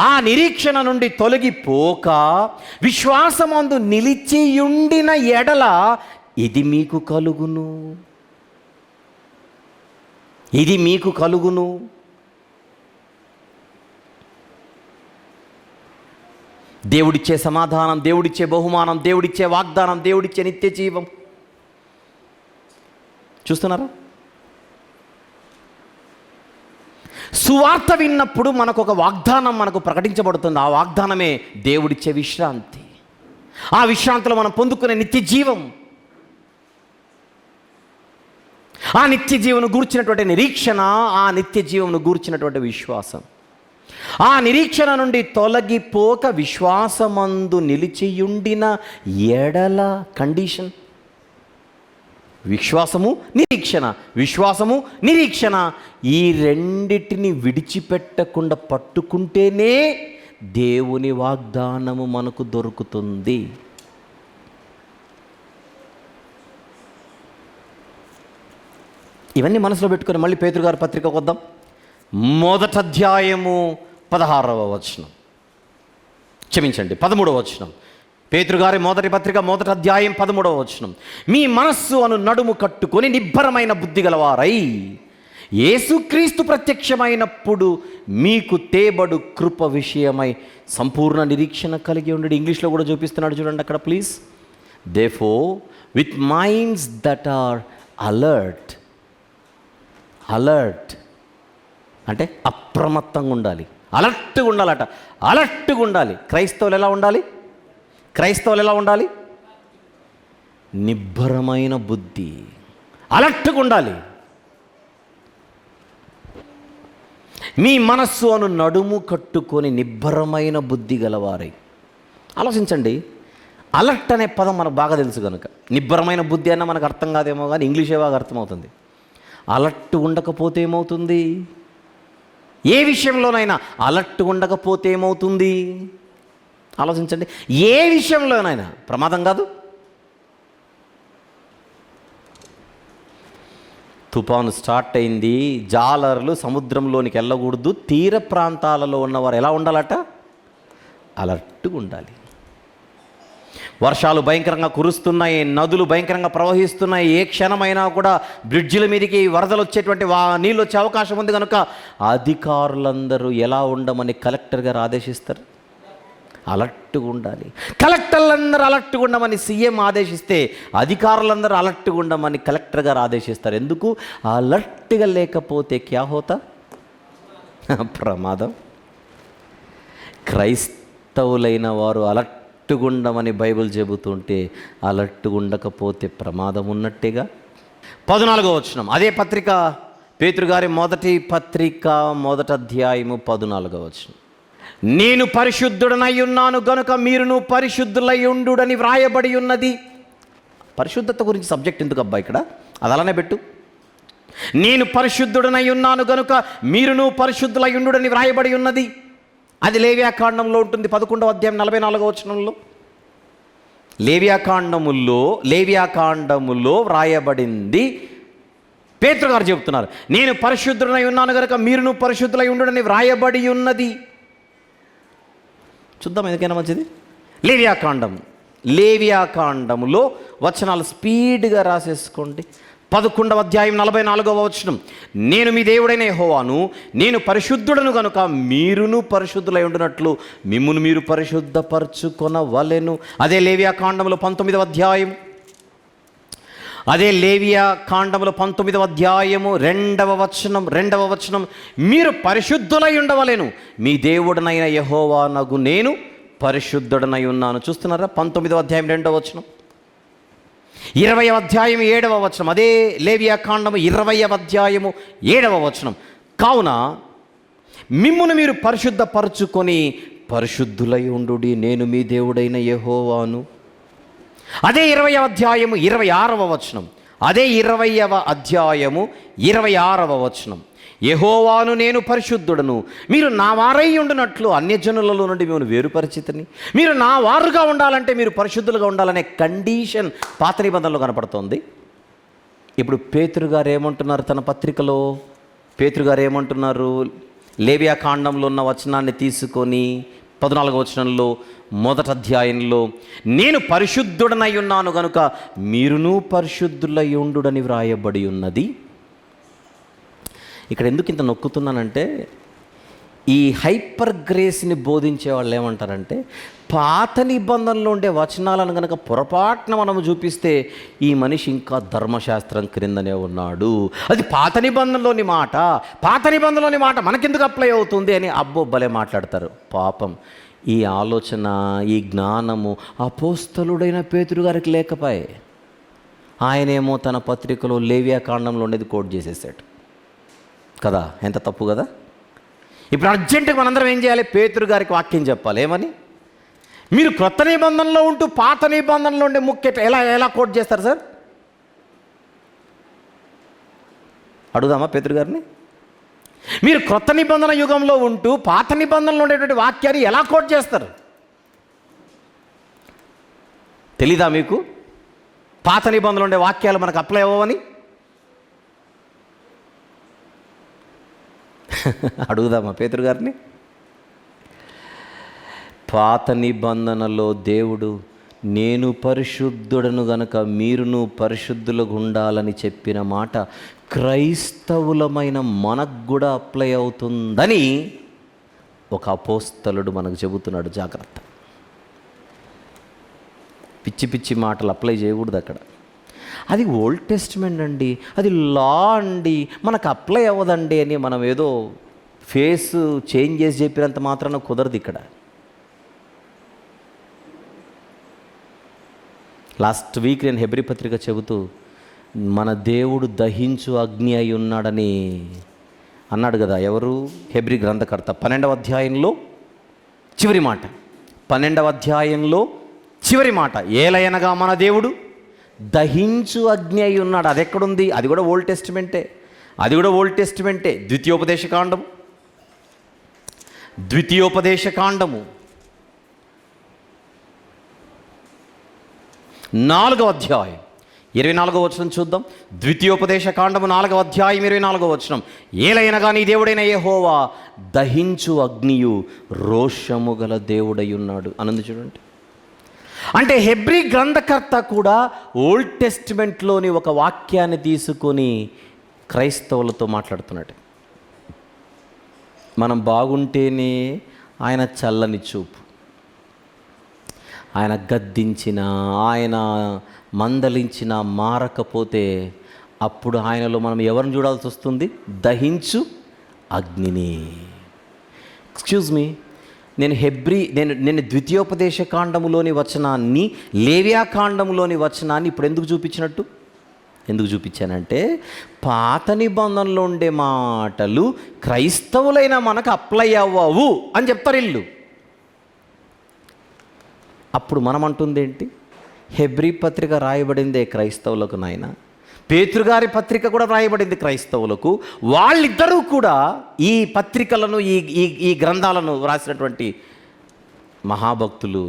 ఆ నిరీక్షణ నుండి తొలగిపోక విశ్వాసమందు నిలిచియుండిన ఎడల ఇది మీకు కలుగును, ఇది మీకు కలుగును. దేవుడిచ్చే సమాధానం, దేవుడిచ్చే బహుమానం, దేవుడిచ్చే వాగ్దానం, దేవుడిచ్చే నిత్య జీవం. చూస్తున్నారా? సువార్త విన్నప్పుడు మనకు ఒక వాగ్దానం మనకు ప్రకటించబడుతుంది. ఆ వాగ్దానమే దేవుడిచ్చే విశ్రాంతి. ఆ విశ్రాంతిలో మనం పొందుకునే నిత్య జీవం, ఆ నిత్య జీవను గూర్చినటువంటి నిరీక్షణ, ఆ నిత్య జీవను గూర్చినటువంటి విశ్వాసం. ఆ నిరీక్షణ నుండి తొలగిపోక విశ్వాసమందు నిలిచియుండిన ఎడల, కండిషన్ విశ్వాసము నిరీక్షణ, విశ్వాసము నిరీక్షణ, ఈ రెండిటిని విడిచిపెట్టకుండా పట్టుకుంటేనే దేవుని వాగ్దానము మనకు దొరుకుతుంది. ఇవన్నీ మనసులో పెట్టుకొని మళ్ళీ పేతురు గారి పత్రికకు వద్దాం. 1వ అధ్యాయము 16వ వచనం, క్షమించండి 13వ వచనం. పేతురు గారి మొదటి పత్రిక 1వ అధ్యాయం 13వ వచనం. మీ మనస్సు అను నడుము కట్టుకొని నిబ్బరమైన బుద్ధి గలవారై యేసుక్రీస్తు ప్రత్యక్షమైనప్పుడు మీకు తేబడు కృప విషయమై సంపూర్ణ నిరీక్షణ కలిగి ఉండి. ఇంగ్లీష్లో కూడా చూపిస్తున్నాడు చూడండి అక్కడ please. Therefore, with minds that are alert అంటే అప్రమత్తంగా ఉండాలి, అలర్ట్గా ఉండాలట. అలర్ట్గా ఉండాలి. క్రైస్తవులు ఎలా ఉండాలి? నిబ్బరమైన బుద్ధి, అలర్ట్గా ఉండాలి. మీ మనస్సు అను నడుము కట్టుకొని నిబ్బరమైన బుద్ధి గలవారై. ఆలోచించండి, అలర్ట్ అనే పదం మనకు బాగా తెలుసు కనుక నిబ్బరమైన బుద్ధి అన్న మనకు అర్థం కాదేమో, కానీ ఇంగ్లీషే బాగా అర్థమవుతుంది. అలర్ట్ ఉండకపోతే ఏమవుతుంది? ఏ విషయంలోనైనా అలర్ట్ ఉండకపోతే ఏమవుతుంది? ఆలోచించండి. ఏ విషయంలోనైనా ప్రమాదం కాదు. తుఫాను స్టార్ట్ అయింది, జాలర్లు సముద్రంలోనికి వెళ్ళకూడదు. తీర ప్రాంతాలలో ఉన్నవారు ఎలా ఉండాలట? అలర్ట్గా ఉండాలి. వర్షాలు భయంకరంగా కురుస్తున్నాయి, నదులు భయంకరంగా ప్రవహిస్తున్నాయి. ఏ క్షణమైనా కూడా బ్రిడ్జిల మీదకి వరదలు వచ్చేటువంటి నీళ్ళు వచ్చే అవకాశం ఉంది కనుక అధికారులందరూ ఎలా ఉండమని కలెక్టర్ గారు ఆదేశిస్తారు? అలర్ట్గా ఉండాలి. కలెక్టర్లందరూ అలర్ట్గా ఉండమని సీఎం ఆదేశిస్తే అధికారులందరూ అలర్ట్గా ఉండమని కలెక్టర్ గారు ఆదేశిస్తారు. ఎందుకు? అలర్ట్గా లేకపోతే క్యా హోతా? ప్రమాదం. క్రైస్తవులైన వారు అలర్ట్గా ఉండమని బైబిల్ చెబుతుంటే అలర్ట్గా ఉండకపోతే ప్రమాదం ఉన్నట్టేగా. 14వ వచనం, అదే పత్రిక, పేతురుగారి మొదటి పత్రిక 1వ అధ్యాయము 14వ వచనం. నేను పరిశుద్ధుడనై ఉన్నాను గనుక మీరును పరిశుద్ధులై ఉండుడని వ్రాయబడి ఉన్నది. పరిశుద్ధత గురించి సబ్జెక్ట్ ఎందుకు అబ్బా ఇక్కడ? అది అలానే పెట్టు. నేను పరిశుద్ధుడనై ఉన్నాను గనుక మీరును పరిశుద్ధులై ఉండుడని వ్రాయబడి ఉన్నది. అది లేవియాకాండంలో ఉంటుంది, 11వ అధ్యాయం 44వ వచనంలో. లేవియాకాండములో వ్రాయబడింది. పేతురు గారు చెబుతున్నారు, నేను పరిశుద్ధుడనై ఉన్నాను కనుక మీరును పరిశుద్ధులై ఉండుడని వ్రాయబడి ఉన్నది. చూద్దాం ఎందుకైనా మంచిది. లేవియాకాండములో వచనాలు స్పీడ్గా రాసేసుకోండి. 11వ అధ్యాయం 44వ వచనం. నేను మీ దేవుడైన యెహోవాను, నేను పరిశుద్ధుడను కనుక మీరును పరిశుద్ధులై ఉండునట్లు మిమ్మును మీరు పరిశుద్ధపరచుకొనవలెను. అదే లేవియాకాండములో 19వ అధ్యాయం, 19వ అధ్యాయము 2వ వచనం. మీరు పరిశుద్ధులై ఉండవలెను, మీ దేవుడనైన యెహోవానగు నేను పరిశుద్ధుడనై ఉన్నాను. చూస్తున్నారా? 19వ అధ్యాయం 2వ వచనం. 20వ అధ్యాయం 7వ వచనం. అదే లేవియాకాండము 20వ అధ్యాయము 7వ వచనం. కావున మిమ్మును మీరు పరిశుద్ధపరచుకొని పరిశుద్ధులై ఉండుడి, నేను మీ దేవుడైన యెహోవాను. అదే 20వ అధ్యాయము 26వ వచనం. అదే 20వ అధ్యాయము 26వ వచనం. యెహోవాను నేను పరిశుద్ధుడను, మీరు నా వారై ఉండునట్లు అన్యజనులలో నుండి మేము వేరుపరిచితిని. మీరు నా వారుగా ఉండాలంటే మీరు పరిశుద్ధులుగా ఉండాలనే కండిషన్ పాత నిబంధనలో కనపడుతోంది. ఇప్పుడు పేతురు గారు ఏమంటున్నారు తన పత్రికలో? పేతురు గారు ఏమంటున్నారు? లేవియాకాండంలో ఉన్న వచనాన్ని తీసుకొని 14వ వచనంలో 1వ అధ్యాయంలో నేను పరిశుద్ధుడనై ఉన్నాను గనుక మీరును పరిశుద్ధులై ఉండుడని వ్రాయబడి ఉన్నది. ఇక్కడ ఎందుకు ఇంత నొక్కుతున్నానంటే, ఈ హైపర్ గ్రేస్ని బోధించే వాళ్ళు ఏమంటారంటే, పాత నిబంధనలో ఉండే వచనాలను కనుక పొరపాటున మనము చూపిస్తే ఈ మనిషి ఇంకా ధర్మశాస్త్రం క్రిందనే ఉన్నాడు, అది పాత నిబంధనలోని మాట మనకెందుకు అప్లై అవుతుంది అని అబ్బో భలే మాట్లాడతారు. పాపం ఈ ఆలోచన, ఈ జ్ఞానము అపోస్తలుడైన పేతురు గారికి లేకపోయే. ఆయనేమో తన పత్రికలో లేవియాకాండంలో ఉండేది కోట్ చేసేసాడు కదా. ఎంత తప్పు కదా. ఇప్పుడు అర్జెంటుగా మనందరం ఏం చేయాలి? పేతురు గారికి వాక్యం చెప్పాలి. ఏమని? మీరు క్రొత్త నిబంధనలో ఉంటూ పాత నిబంధనలో ఉండే ముఖ్య ఎలా కోట్ చేస్తారు సార్? అడుగుదామా పేతురు గారిని? మీరు క్రొత్త నిబంధన యుగంలో ఉంటూ పాత నిబంధనలో ఉండేటువంటి వాక్యాన్ని ఎలా కోట్ చేస్తారు? తెలీదా మీకు? పాత నిబంధనలో ఉండే వాక్యాలు మనకు అప్లై అవ్వవని అడుగుదామా పేతురు గారిని? పాత నిబంధనలో దేవుడు నేను పరిశుద్ధుడను గనక మీరును పరిశుద్ధులుగా ఉండాలని చెప్పిన మాట క్రైస్తవులమైన మనకు కూడా అప్లై అవుతుందని ఒక అపోస్తలుడు మనకు చెబుతున్నాడు. జాగ్రత్త. పిచ్చి పిచ్చి మాటలు అప్లై చేయకూడదు అక్కడ. అది ఓల్డ్ టెస్ట్మెంట్ అండి, అది లా అండి, మనకు అప్లై అవ్వదండి అని మనం ఏదో ఫేస్ చేంజ్ చేసి చెప్పినంత మాత్రాన కుదరదు ఇక్కడ. లాస్ట్ వీక్ నేను హెబ్రీ పత్రిక చెబుతూ మన దేవుడు దహించు అగ్ని అయి ఉన్నాడని అన్నాడు కదా. ఎవరు? హెబ్రీ గ్రంథకర్త. 12వ అధ్యాయంలో చివరి మాట, 12వ అధ్యాయంలో చివరి మాట, ఏలయనగా మన దేవుడు దహించు అగ్ని అయి ఉన్నాడు. అది ఎక్కడుంది? అది కూడా ఓల్డ్ టెస్టిమెంటే, అది కూడా ఓల్డ్ టెస్టిమెంటే. ద్వితీయోపదేశకాండము 4వ అధ్యాయం 24వ వచనం చూద్దాం. ద్వితీయోపదేశకాండము 4వ అధ్యాయం 24వ వచనం, ఏలైనగా నీ దేవుడైన యెహోవా దహించు అగ్నియు రోషము గల దేవుడై ఉన్నాడు అనంది చూడండి. అంటే హెబ్రీ గ్రంథకర్త కూడా ఓల్డ్ టెస్టిమెంట్లోని ఒక వాక్యాన్ని తీసుకొని క్రైస్తవులతో మాట్లాడుతున్నాడు. మనం బాగుంటేనే ఆయన చల్లని చూపు, ఆయన గద్దించిన, ఆయన మందలించిన మారకపోతే అప్పుడు ఆయనలో మనం ఎవరిని చూడాల్సి వస్తుంది? దహించు అగ్నిని. ఎక్స్క్యూజ్ మీ, నేను ద్వితీయోపదేశకాండములోని వచనాన్ని, లేవ్యాకాండములోని వచనాన్ని ఇప్పుడు ఎందుకు చూపించినట్టు? ఎందుకు చూపించానంటే పాత నిబంధనలో ఉండే మాటలు క్రైస్తవులైన మనకు అప్లై అవ్వవు అని చెప్తారు వీళ్ళు. అప్పుడు మనం అంటుంది ఏంటి? హెబ్రీ పత్రిక రాయబడిందే క్రైస్తవులకు నాయన, పేతురుగారి పత్రిక కూడా రాయబడింది క్రైస్తవులకు. వాళ్ళిద్దరూ కూడా ఈ పత్రికలను ఈ గ్రంథాలను రాసినటువంటి మహాభక్తులు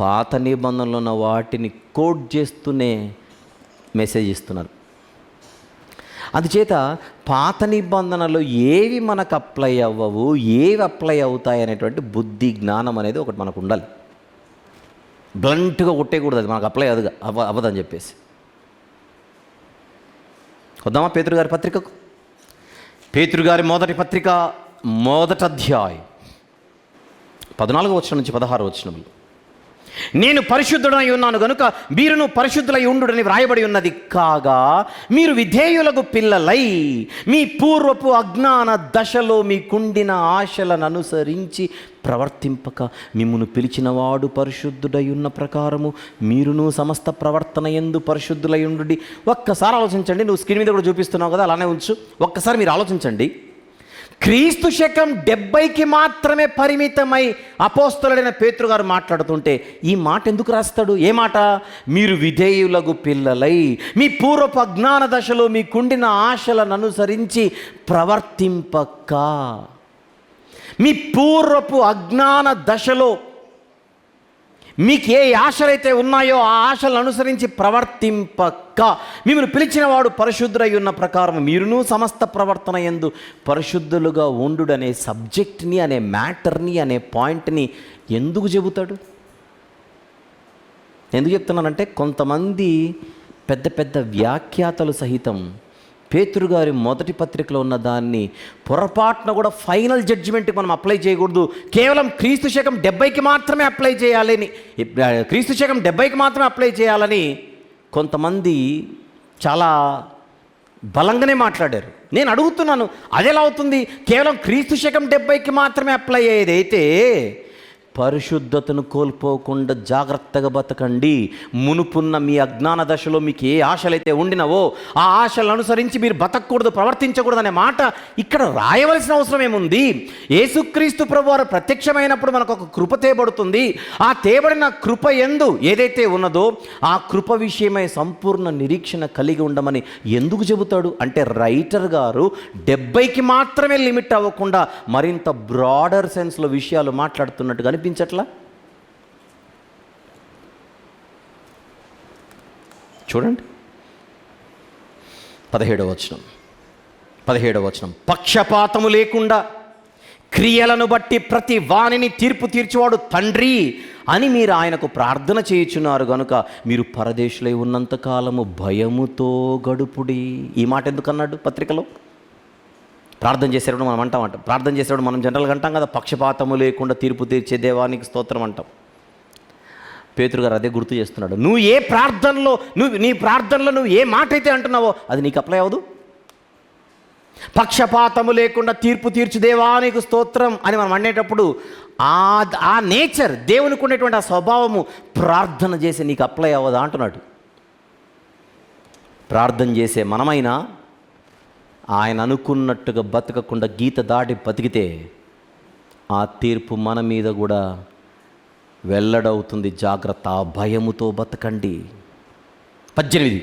పాత నిబంధనలో ఉన్న వాటిని కోట్ చేస్తూనే మెసేజ్ ఇస్తున్నారు. అందుచేత పాత నిబంధనలు ఏవి మనకు అప్లై అవ్వవు, ఏవి అప్లై అవుతాయి అనేటువంటి బుద్ధి జ్ఞానం అనేది ఒకటి మనకు ఉండాలి. బ్లంట్గా కొట్టేయకూడదు, అది మనకు అప్లై అవ్వదని చెప్పేసి. వద్దామా పేతురుగారి పత్రికకు? పేతురుగారి మొదటి పత్రిక 1వ అధ్యాయం 14వ వచనం నుంచి 16వ వచనములు, నేను పరిశుద్ధుడై ఉన్నాను గనుక మీరును పరిశుద్ధులై ఉండుడని వ్రాయబడి ఉన్నది. కాగా మీరు విధేయులకు పిల్లలై మీ పూర్వపు అజ్ఞాన దశలో మీకుండిన ఆశలను అనుసరించి ప్రవర్తింపక మిమ్మును పిలిచినవాడు పరిశుద్ధుడై ఉన్న ప్రకారము మీరును సమస్త ప్రవర్తన యందు పరిశుద్ధులై ఉండుడి. ఒక్కసారి ఆలోచించండి. నువ్వు స్క్రీన్ మీద కూడా చూపిస్తున్నావు కదా, అలానే ఉంచు. ఒక్కసారి మీరు ఆలోచించండి. క్రీస్తు శకం 70కి మాత్రమే పరిమితమై అపోస్తలుడైన పేతురు గారు మాట్లాడుతుంటే ఈ మాట ఎందుకు రాస్తాడు? ఏ మాట? మీరు విధేయులకు పిల్లలై మీ పూర్వపు అజ్ఞాన దశలో మీకుండిన ఆశలను అనుసరించి ప్రవర్తింపక. మీ పూర్వపు అజ్ఞాన దశలో మీకు ఏ ఆశలైతే ఉన్నాయో ఆ ఆశలను అనుసరించి ప్రవర్తింపక మిమ్మల్ని పిలిచిన వాడు పరిశుద్ధుడై ఉన్న ప్రకారం మీరును సమస్త ప్రవర్తన యందు పరిశుద్ధులుగా ఉండు అనే సబ్జెక్ట్ని, అనే మ్యాటర్ని, అనే పాయింట్ని ఎందుకు చెబుతాడు? ఎందుకు చెప్తున్నానంటే కొంతమంది పెద్ద పెద్ద వ్యాఖ్యాతలు సహితం పేతురు గారి మొదటి పత్రికలో ఉన్న దాన్ని పొరపాటున కూడా ఫైనల్ జడ్జిమెంట్కి మనం అప్లై చేయకూడదు. కేవలం క్రీస్తు శకం 70కి మాత్రమే అప్లై చేయాలని, క్రీస్తు శకం 70కి మాత్రమే అప్లై చేయాలని కొంతమంది చాలా బలంగానే మాట్లాడారు. నేను అడుగుతున్నాను, అదెలా అవుతుంది? కేవలం క్రీస్తు శకం 70కి మాత్రమే అప్లై అయ్యేదైతే పరిశుద్ధతను కోల్పోకుండా జాగ్రత్తగా బతకండి. మునుపున్న మీ అజ్ఞాన దశలో మీకు ఏ ఆశలైతే ఉండినవో ఆ ఆశలను అనుసరించి మీరు బతకూడదు, ప్రవర్తించకూడదు అనే మాట ఇక్కడ రాయవలసిన అవసరం ఏముంది? యేసుక్రీస్తు ప్రభువారు ప్రత్యక్షమైనప్పుడు మనకు ఒక కృప తేబడుతుంది. ఆ తేబడిన కృప యందు ఏదైతే ఉన్నదో ఆ కృప విషయమై సంపూర్ణ నిరీక్షణ కలిగి ఉండమని ఎందుకు చెబుతాడు అంటే రైటర్ గారు 70కి మాత్రమే లిమిట్ అవ్వకుండా మరింత బ్రాడర్ సెన్స్లో విషయాలు మాట్లాడుతున్నట్టుగా అనిపించట్లా? చూడండి 17వ వచనం, పక్షపాతము లేకుండా క్రియలను బట్టి ప్రతి వానిని తీర్పు తీర్చేవాడు తండ్రి అని మీరు ఆయనకు ప్రార్థన చేయుచున్నారు గనుక మీరు పరదేశులై ఉన్నంతకాలము భయముతో గడుపుడి. ఈ మాట ఎందుకన్నాడు పత్రికలో? ప్రార్థన చేసేటప్పుడు మనం అంటాం ప్రార్థన చేసేటప్పుడు మనం జనరల్గా అంటాం కదా, పక్షపాతము లేకుండా తీర్పు తీర్చే దేవానికి స్తోత్రం అంటాం. పేతురు గారు అదే గుర్తు చేస్తున్నాడు. నువ్వు ఏ ప్రార్థనలో నీ ప్రార్థనలో నువ్వు ఏ మాట అయితే అంటున్నావో అది నీకు అప్లై అవ్వదు. పక్షపాతము లేకుండా తీర్పు తీర్చు దేవా నీకు స్తోత్రం అని మనం అనేటప్పుడు ఆ నేచర్, దేవునికి ఉండేటువంటి ఆ స్వభావము ప్రార్థన చేసి నీకు అప్లై అవ్వదా అంటున్నాడు. ప్రార్థన చేసే మనమైనా ఆయన అనుకున్నట్టుగా బతకకుండా గీత దాటి బతికితే ఆ తీర్పు మన మీద కూడా వెల్లడవుతుంది. జాగ్రత్త, భయముతో బతకండి. 18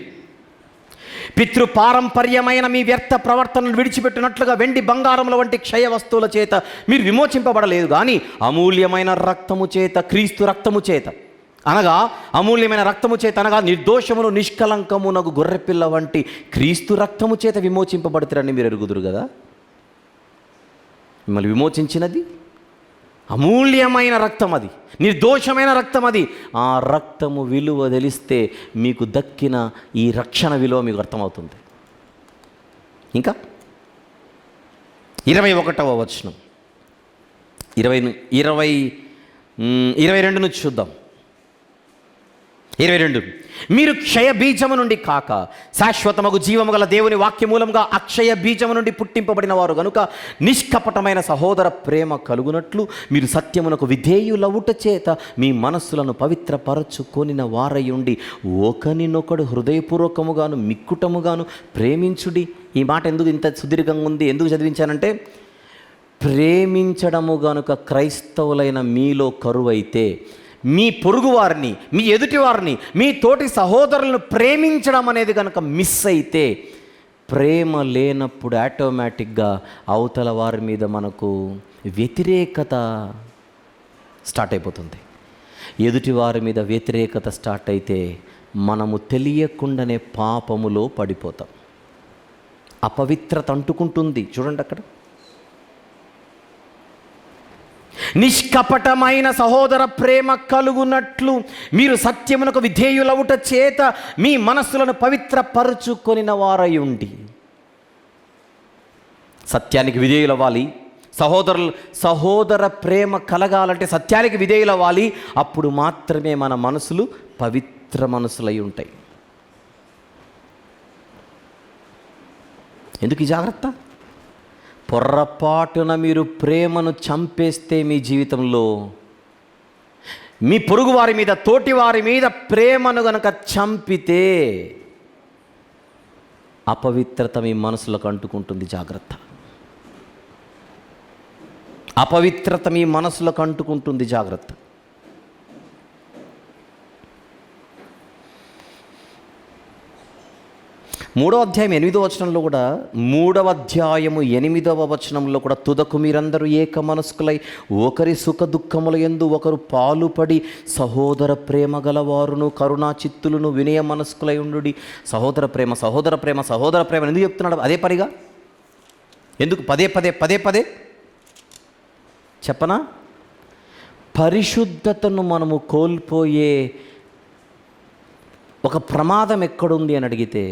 పితృపారంపర్యమైన మీ వ్యర్థ ప్రవర్తనను విడిచిపెట్టినట్లుగా వెండి బంగారముల వంటి క్షయ వస్తువుల చేత మీరు విమోచింపబడలేదు కానీ అమూల్యమైన రక్తము చేత, క్రీస్తు రక్తము చేత అనగా అమూల్యమైన రక్తము చేత అనగా నిర్దోషమును నిష్కలంకమునగు గొర్రెపిల్ల వంటి క్రీస్తు రక్తము చేత విమోచింపబడుతారని మీరు ఎరుగుదురు కదా. మిమ్మల్ని విమోచించినది అమూల్యమైన రక్తం, అది నిర్దోషమైన రక్తం. అది ఆ రక్తము విలువ తెలిస్తే మీకు దక్కిన ఈ రక్షణ విలువ మీకు అర్థమవుతుంది. ఇంకా 21వ వచనం 22 నుంచి చూద్దాం. 22 మీరు క్షయ బీజము నుండి కాక శాశ్వతమగు జీవము గల దేవుని వాక్యమూలంగా అక్షయ బీజము నుండి పుట్టింపబడిన వారు గనుక నిష్కపటమైన సహోదర ప్రేమ కలుగునట్లు మీరు సత్యమునకు విధేయులవుట చేత మీ మనస్సులను పవిత్రపరచుకొనిన వారయుండి ఒకనినొకడు హృదయపూర్వకముగాను మిక్కుటముగాను ప్రేమించుడి. ఈ మాట ఎందుకు ఇంత సుదీర్ఘంగా ఉంది, ఎందుకు చదివించానంటే, ప్రేమించడము గనుక క్రైస్తవులైన మీలో కరువైతే మీ పొరుగువారిని, మీ ఎదుటివారిని, మీ తోటి సహోదరులను ప్రేమించడం అనేది కనుక మిస్ అయితే, ప్రేమ లేనప్పుడు ఆటోమేటిక్గా అవతల వారి మీద మనకు వ్యతిరేకత స్టార్ట్ అయిపోతుంది. ఎదుటి వారి మీద వ్యతిరేకత స్టార్ట్ అయితే మనము తెలియకుండానే పాపములో పడిపోతాం. అపవిత్రత అంటుకుంటుంది. చూడండి అక్కడ, నిష్కపటమైన సహోదర ప్రేమ కలుగునట్లు మీరు సత్యమునకు విధేయులవుట చేత మీ మనస్సులను పవిత్రపరుచుకొనిన వారయుండి. సత్యానికి విధేయులవ్వాలి. సహోదర ప్రేమ కలగాలంటే సత్యానికి విధేయులవ్వాలి. అప్పుడు మాత్రమే మన మనసులు పవిత్ర మనసులై ఉంటాయి. ఎందుకు ఈ జాగ్రత్త? పొర్రపాటున మీరు ప్రేమను చంపేస్తే మీ జీవితంలో, మీ పొరుగు వారి మీద, తోటి వారి మీద ప్రేమను గనక చంపితే అపవిత్రత మీ మనసులకు అంటుకుంటుంది. జాగ్రత్త, అపవిత్రత మీ మనసులకు అంటుకుంటుంది. జాగ్రత్త. మూడవ అధ్యాయం 8వ వచనంలో కూడా, 3వ అధ్యాయము 8వ వచనంలో కూడా, తుదకు మీరందరూ ఏక మనస్కులై ఒకరి సుఖ దుఃఖముల యందు ఒకరు పాలుపడి సహోదర ప్రేమ గలవారును కరుణా చిత్తులను వినయ మనస్కులై ఉండుడి. సహోదర ప్రేమ, సహోదర ప్రేమ, సహోదర ప్రేమ ఎందుకు చెప్తున్నాడు? అదే పనిగా ఎందుకు పదే పదే చెప్పనా? పరిశుద్ధతను మనము కోల్పోయే ఒక ప్రమాదం ఎక్కడుంది అని అడిగితే,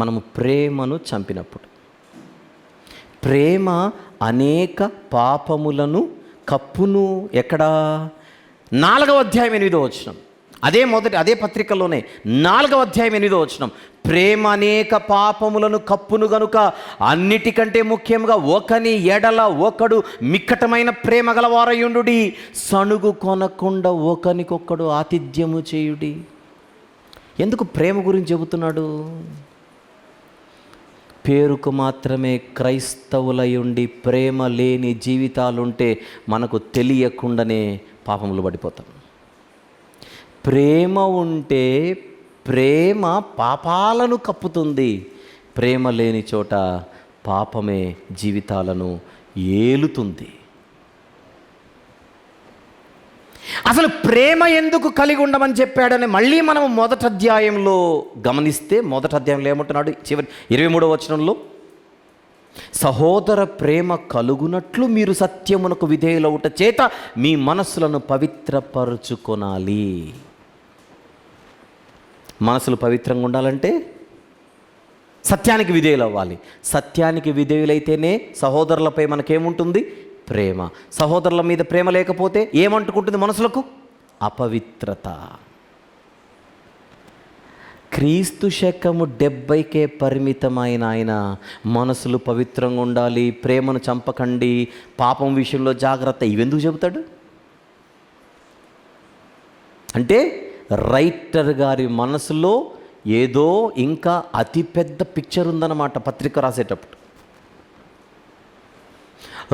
మనము ప్రేమను చంపినప్పుడు. ప్రేమ అనేక పాపములను కప్పును. ఎక్కడా? 4వ అధ్యాయం 8వ వచనం. అదే పత్రికలోనే 4వ అధ్యాయం 8వ వచనం. ప్రేమ అనేక పాపములను కప్పును గనుక అన్నిటికంటే ముఖ్యంగా ఒకని ఎడల ఒకడు మిక్కటమైన ప్రేమ గలవారయుండుడి. సణుగు కొనకుండా ఒకనికొక్కడు ఆతిథ్యము చేయుడి. ఎందుకు ప్రేమ గురించి చెబుతున్నాడు? పేరుకు మాత్రమే క్రైస్తవులై ఉండి ప్రేమ లేని జీవితాలుంటే మనకు తెలియకుండానే పాపములు పడిపోతాం. ప్రేమ ఉంటే ప్రేమ పాపాలను కప్పుతుంది. ప్రేమ లేని చోట పాపమే జీవితాలను ఏలుతుంది. అసలు ప్రేమ ఎందుకు కలిగి ఉండమని చెప్పాడని మళ్ళీ మనం మొదటి అధ్యాయంలో గమనిస్తే, మొదటి అధ్యాయంలో ఏమంటున్నాడు? చివరి 23వ వచనంలో, సహోదర ప్రేమ కలుగునట్లు మీరు సత్యమునకు విధేయులవుట చేత మీ మనస్సులను పవిత్రపరుచుకొనాలి. మనసులు పవిత్రంగా ఉండాలంటే సత్యానికి విధేయులు అవ్వాలి. సత్యానికి విధేయులైతేనే సహోదరులపై మనకేముంటుంది? ప్రేమ. సహోదరుల మీద ప్రేమ లేకపోతే ఏమంటుకుంటుంది? మనసులకు అపవిత్రత. క్రీస్తు శకము 70కే పరిమితమైన ఆయన మనసులు పవిత్రంగా ఉండాలి, ప్రేమను చంపకండి, పాపం విషయంలో జాగ్రత్త, ఇవెందుకు చెబుతాడు అంటే రైటర్ గారి మనసులో ఏదో ఇంకా అతిపెద్ద పిక్చర్ ఉందన్నమాట పత్రిక రాసేటప్పుడు.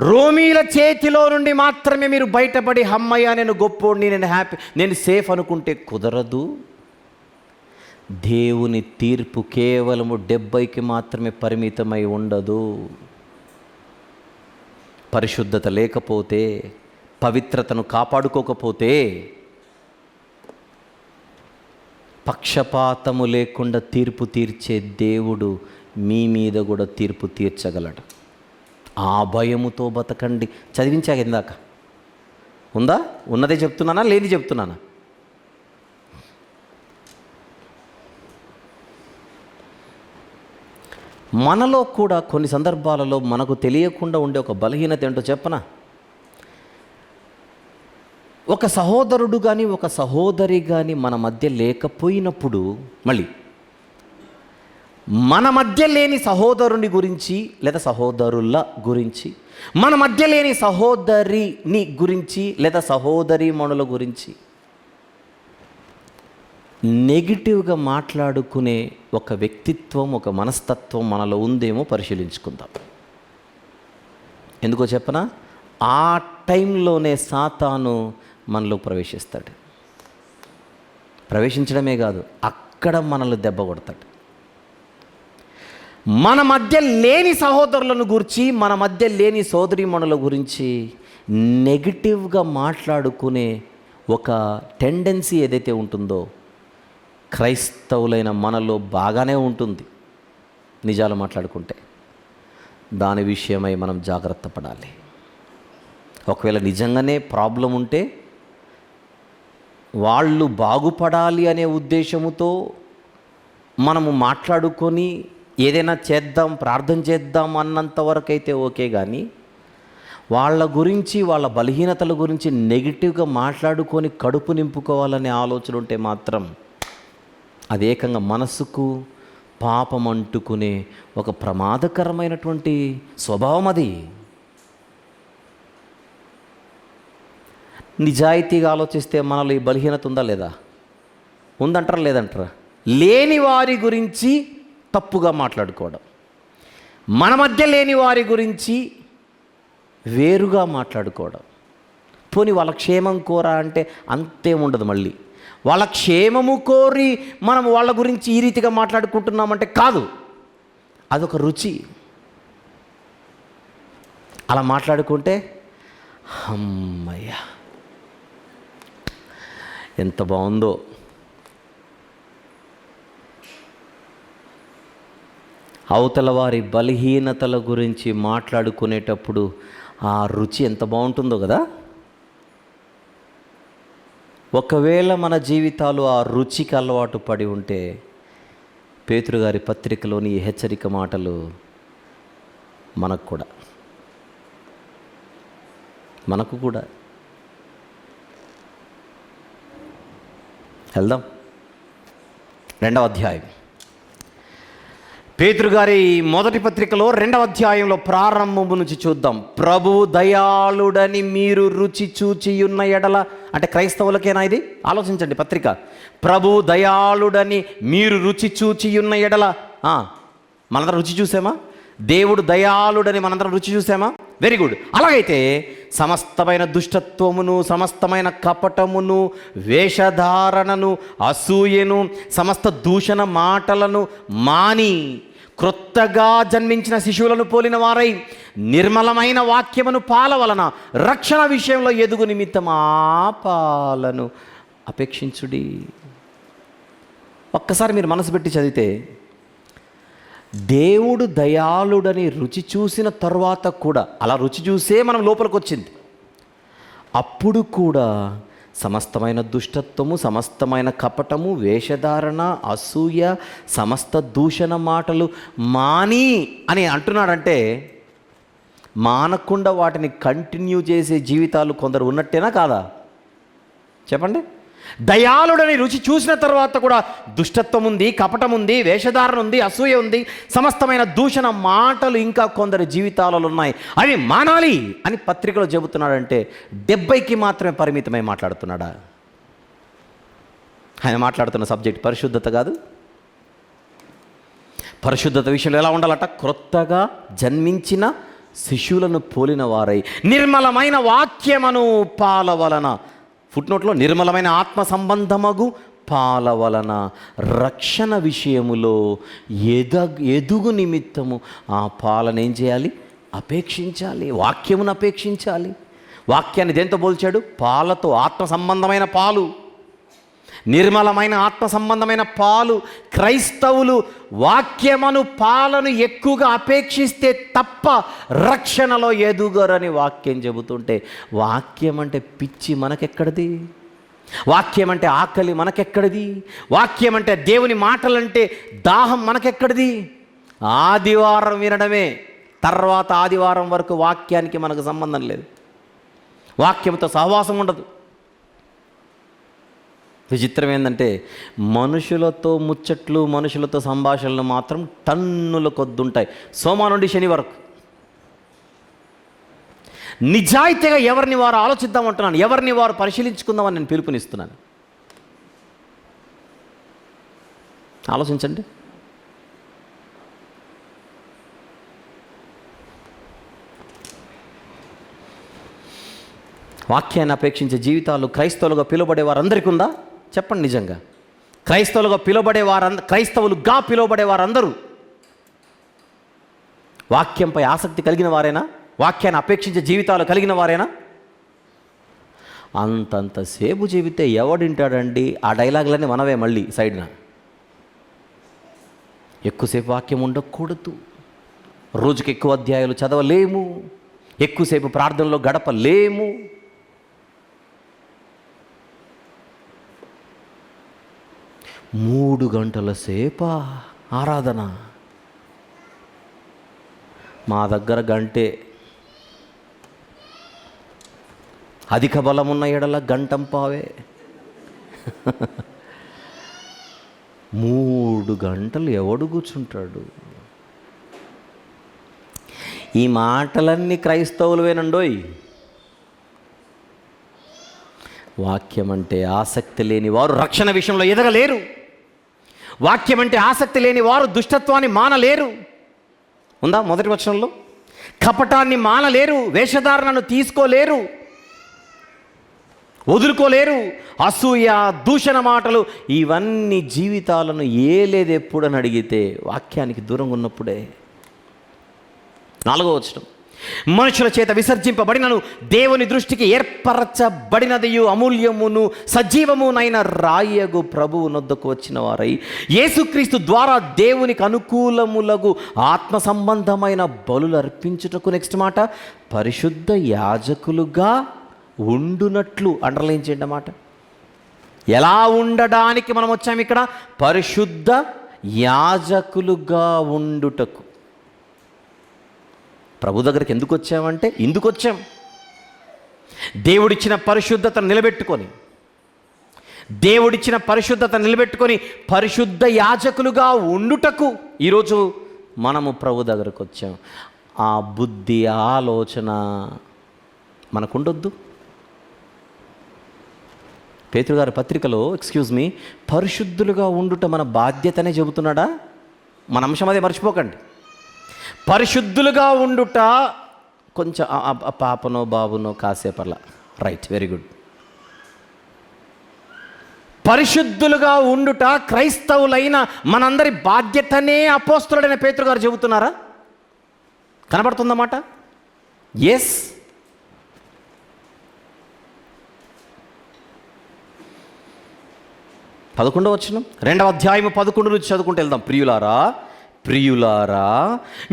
రోమీల చేతిలో నుండి మాత్రమే మీరు బయటపడి హమ్మయ్య నేను గొప్పోడిని, నేను హ్యాపీ, నేను సేఫ్ అనుకుంటే కుదరదు. దేవుని తీర్పు కేవలము 70కి మాత్రమే పరిమితమై ఉండదు. పరిశుద్ధత లేకపోతే, పవిత్రతను కాపాడుకోకపోతే, పక్షపాతము లేకుండా తీర్పు తీర్చే దేవుడు మీ మీద కూడా తీర్పు తీర్చగలడు. ఆ భయముతో బతకండి. చదివించాక ఇందాక ఉందా? ఉన్నదే చెప్తున్నానా, లేని చెప్తున్నానా? మనలో కూడా కొన్ని సందర్భాలలో మనకు తెలియకుండా ఉండే ఒక బలహీనత ఏంటో చెప్పనా? ఒక సహోదరుడు కానీ ఒక సహోదరి కానీ మన మధ్య లేకపోయినప్పుడు, మళ్ళీ మన మధ్య లేని సహోదరుని గురించి లేదా సహోదరుల గురించి, మన మధ్య లేని సహోదరిని గురించి లేదా సహోదరీమణుల గురించి నెగిటివ్గా మాట్లాడుకునే ఒక వ్యక్తిత్వం, ఒక మనస్తత్వం మనలో ఉందేమో పరిశీలించుకుందాం. ఎందుకో చెప్పనా? ఆ టైంలోనే సాతాను మనలో ప్రవేశిస్తాడు. ప్రవేశించడమే కాదు, అక్కడ మనల్ని దెబ్బ కొడతాడు. మన మధ్య లేని సహోదరులను గురించి, మన మధ్య లేని సోదరీమణుల గురించి నెగిటివ్గా మాట్లాడుకునే ఒక టెండెన్సీ ఏదైతే ఉంటుందో క్రైస్తవులైన మనలో బాగానే ఉంటుంది. నిజాలు మాట్లాడుకుంటే దాని విషయమై మనం జాగ్రత్త పడాలి. ఒకవేళ నిజంగానే ప్రాబ్లం ఉంటే వాళ్ళు బాగుపడాలి అనే ఉద్దేశముతో మనము మాట్లాడుకొని ఏదైనా చేద్దాం, ప్రార్థన చేద్దాం అన్నంత వరకు అయితే ఓకే, కానీ వాళ్ళ గురించి, వాళ్ళ బలహీనతల గురించి నెగిటివ్గా మాట్లాడుకొని కడుపు నింపుకోవాలనే ఆలోచన ఉంటే మాత్రం అది ఏకంగా మనసుకు పాపం అంటుకునే ఒక ప్రమాదకరమైనటువంటి స్వభావం అది. నిజాయితీగా ఆలోచిస్తే మనలో ఈ బలహీనత ఉందా లేదా? ఉందంటారా లేదంటారా? లేని వారి గురించి తప్పుగా మాట్లాడుకోవడం, మన మధ్య లేని వారి గురించి వేరుగా మాట్లాడుకోవడం. పోనీ వాళ్ళ క్షేమం కోరా అంటే అంతేం ఉండదు. మళ్ళీ వాళ్ళ క్షేమము కోరి మనం వాళ్ళ గురించి ఈ రీతిగా మాట్లాడుకుంటున్నామంటే కాదు, అదొక రుచి. అలా మాట్లాడుకుంటే అమ్మయ్య ఎంత బాగుందో. అవతల వారి బలహీనతల గురించి మాట్లాడుకునేటప్పుడు ఆ రుచి ఎంత బాగుంటుందో కదా. ఒకవేళ మన జీవితాలు ఆ రుచికి అలవాటు పడి ఉంటే పేతురు గారి పత్రికలోని ఈ హెచ్చరిక మాటలు మనకు కూడా వెళ్దాం. 2వ అధ్యాయం పేతురు గారి మొదటి పత్రికలో 2వ అధ్యాయంలో ప్రారంభము నుంచి చూద్దాం. ప్రభువు దయాళుడని మీరు రుచి చూచియున్న ఎడల, అంటే క్రైస్తవులకేనా ఇది? ఆలోచించండి పత్రిక. ప్రభువు దయాళుడని మీరు రుచి చూచియున్న ఎడల, మనందరం రుచి చూసామా? దేవుడు దయాళుడని మనందరం రుచి చూసామా? Very good. అలాగైతే సమస్తమైన దుష్టత్వమును, సమస్తమైన కపటమును, వేషధారణను, అసూయను, సమస్త దూషణ మాటలను మాని క్రొత్తగా జన్మించిన శిశువులను పోలిన వారై నిర్మలమైన వాక్యమును పాల వలన రక్షణ విషయంలో ఎదుగు నిమిత్తం ఆ పాలను అపేక్షించుడి. ఒక్కసారి మీరు మనసు పెట్టి చదివితే, దేవుడు దయాళుడని రుచి చూసిన తర్వాత కూడా, అలా రుచి చూసే మనం లోపలికి వచ్చింది, అప్పుడు కూడా సమస్తమైన దుష్టత్వము, సమస్తమైన కపటము, వేషధారణ, అసూయ, సమస్త దూషణ మాటలు మాని అని అంటున్నాడంటే, మానకుండా వాటిని కంటిన్యూ చేసే జీవితాలు కొందరు ఉన్నట్టేనా కాదా? చెప్పండి. దయాళుడని రుచి చూసిన తర్వాత కూడా దుష్టత్వం ఉంది, కపటం ఉంది, వేషధారణ ఉంది, అసూయ ఉంది, సమస్తమైన దూషణ మాటలు ఇంకా కొందరి జీవితాలలో ఉన్నాయి. అవి మానాలి అని పత్రికలో చెబుతున్నాడంటే 70కి మాత్రమే పరిమితమై మాట్లాడుతున్నాడా? ఆయన మాట్లాడుతున్న సబ్జెక్ట్ పరిశుద్ధత కాదు. పరిశుద్ధత విషయంలో ఎలా ఉండాలట? క్రొత్తగా జన్మించిన శిశువులను పోలిన వారై నిర్మలమైన వాక్యమను పాల వలన, ఫుట్నోట్లో నిర్మలమైన ఆత్మ సంబంధమగు పాల వలన రక్షణ విషయములో ఎదుగు నిమిత్తము ఆ పాలను ఏం చేయాలి? అపేక్షించాలి. వాక్యమును అపేక్షించాలి. వాక్యాన్ని దేంతో పోల్చాడు? పాలతో. ఆత్మ సంబంధమైన పాలు, నిర్మలమైన ఆత్మ సంబంధమైన పాలు. క్రైస్తవులు వాక్యమును పాలను ఎక్కువగా అపేక్షిస్తే తప్ప రక్షణలో ఎదుగరని వాక్యం చెబుతుంటే, వాక్యం అంటే పిచ్చి మనకెక్కడిది? వాక్యం అంటే ఆకలి మనకెక్కడిది? వాక్యం అంటే దేవుని మాటలంటే దాహం మనకెక్కడిది? ఆదివారం వినడమే, తర్వాత ఆదివారం వరకు వాక్యానికి మనకు సంబంధం లేదు. వాక్యంతో సహవాసం ఉండదు. విచిత్రం ఏంటంటే మనుషులతో ముచ్చట్లు, మనుషులతో సంభాషణలు మాత్రం టన్నుల కొద్దుంటాయి, సోమ నుండి శని వరకు. నిజాయితీగా ఎవరిని వారు ఆలోచిద్దామంటున్నాను, ఎవరిని వారు పరిశీలించుకుందామని నేను పిలుపునిస్తున్నాను. ఆలోచించండి. వాక్యాన్ని అపేక్షించే జీవితాలు క్రైస్తవులుగా పిలువబడే వారందరికీ ఉందా? చెప్పండి నిజంగా. క్రైస్తవులుగా క్రైస్తవులుగా పిలువబడే వారందరూ వాక్యంపై ఆసక్తి కలిగిన వారేనా? వాక్యాన్ని అపేక్షించే జీవితాలు కలిగిన వారేనా? అంతంతసేపు చెబితే ఎవడింటాడండి? ఆ డైలాగులన్నీ మనవే మళ్ళీ సైడ్న. ఎక్కువసేపు వాక్యం ఉండకూడదు, రోజుకి ఎక్కువ అధ్యాయాలు చదవలేము, ఎక్కువసేపు ప్రార్థనలో గడపలేము. మూడు గంటల సేపా ఆరాధన? మా దగ్గర గంటే. అధిక బలమున్న ఎడల గంటంపావే. 3 గంటలు ఎవడు కూర్చుంటాడు? ఈ మాటలన్నీ క్రైస్తవులవేనండోయ్. వాక్యం అంటే ఆసక్తి లేని వారు రక్షణ విషయంలో ఎదగలేరు. వాక్యం అంటే ఆసక్తి లేని వారు దుష్టత్వాన్ని మానలేరు. ఉందా మొదటి వచనంలో? కపటాన్ని మానలేరు, వేషధారణను తీసుకోలేరు, వదులుకోలేరు. అసూయ, దూషణ మాటలు, ఇవన్నీ జీవితాలను ఏలేదు ఎప్పుడని అడిగితే వాక్యానికి దూరంగా ఉన్నప్పుడే. 4వ వచనం, మనుషుల చేత విసర్జింపబడినను దేవుని దృష్టికి ఏర్పరచబడినదియు అమూల్యమును సజీవమునైన రాయగు ప్రభువు నొద్దకు వచ్చిన వారై యేసుక్రీస్తు ద్వారా దేవునికి అనుకూలములగు ఆత్మ సంబంధమైన బలులు అర్పించుటకు. నెక్స్ట్ మాట, పరిశుద్ధ యాజకులుగా ఉండునట్లు. అండర్లైన్ చేయండి అన్నమాట. ఎలా ఉండడానికి మనం వచ్చాము ఇక్కడ? పరిశుద్ధ యాజకులుగా ఉండుటకు. ప్రభు దగ్గరికి ఎందుకు వచ్చామంటే ఇందుకు వచ్చాం. దేవుడిచ్చిన పరిశుద్ధతను నిలబెట్టుకొని పరిశుద్ధ యాజకులుగా ఉండుటకు ఈరోజు మనము ప్రభు దగ్గరకు వచ్చాం. ఆ బుద్ధి, ఆలోచన మనకుండొద్దు. పేతురు గారి పత్రికలో పరిశుద్ధులుగా ఉండుట మన బాధ్యతనే చెబుతున్నాడా? మన అంశం అదే, మర్చిపోకండి. పరిశుద్ధులుగా ఉండుట కొంచెం పాపనో బాబునో కాసేపర్లా, రైట్, వెరీ గుడ్. పరిశుద్ధులుగా ఉండుట క్రైస్తవులైన మనందరి బాధ్యతనే అపోస్తలుడైన పేతురు గారు చెబుతున్నారా? కనబడుతుందన్నమాట. ఎస్. పదకొండవ వచనం, 2వ అధ్యాయము 11 నుంచి చదువుకుంటూ వెళ్దాం. ప్రియులారా,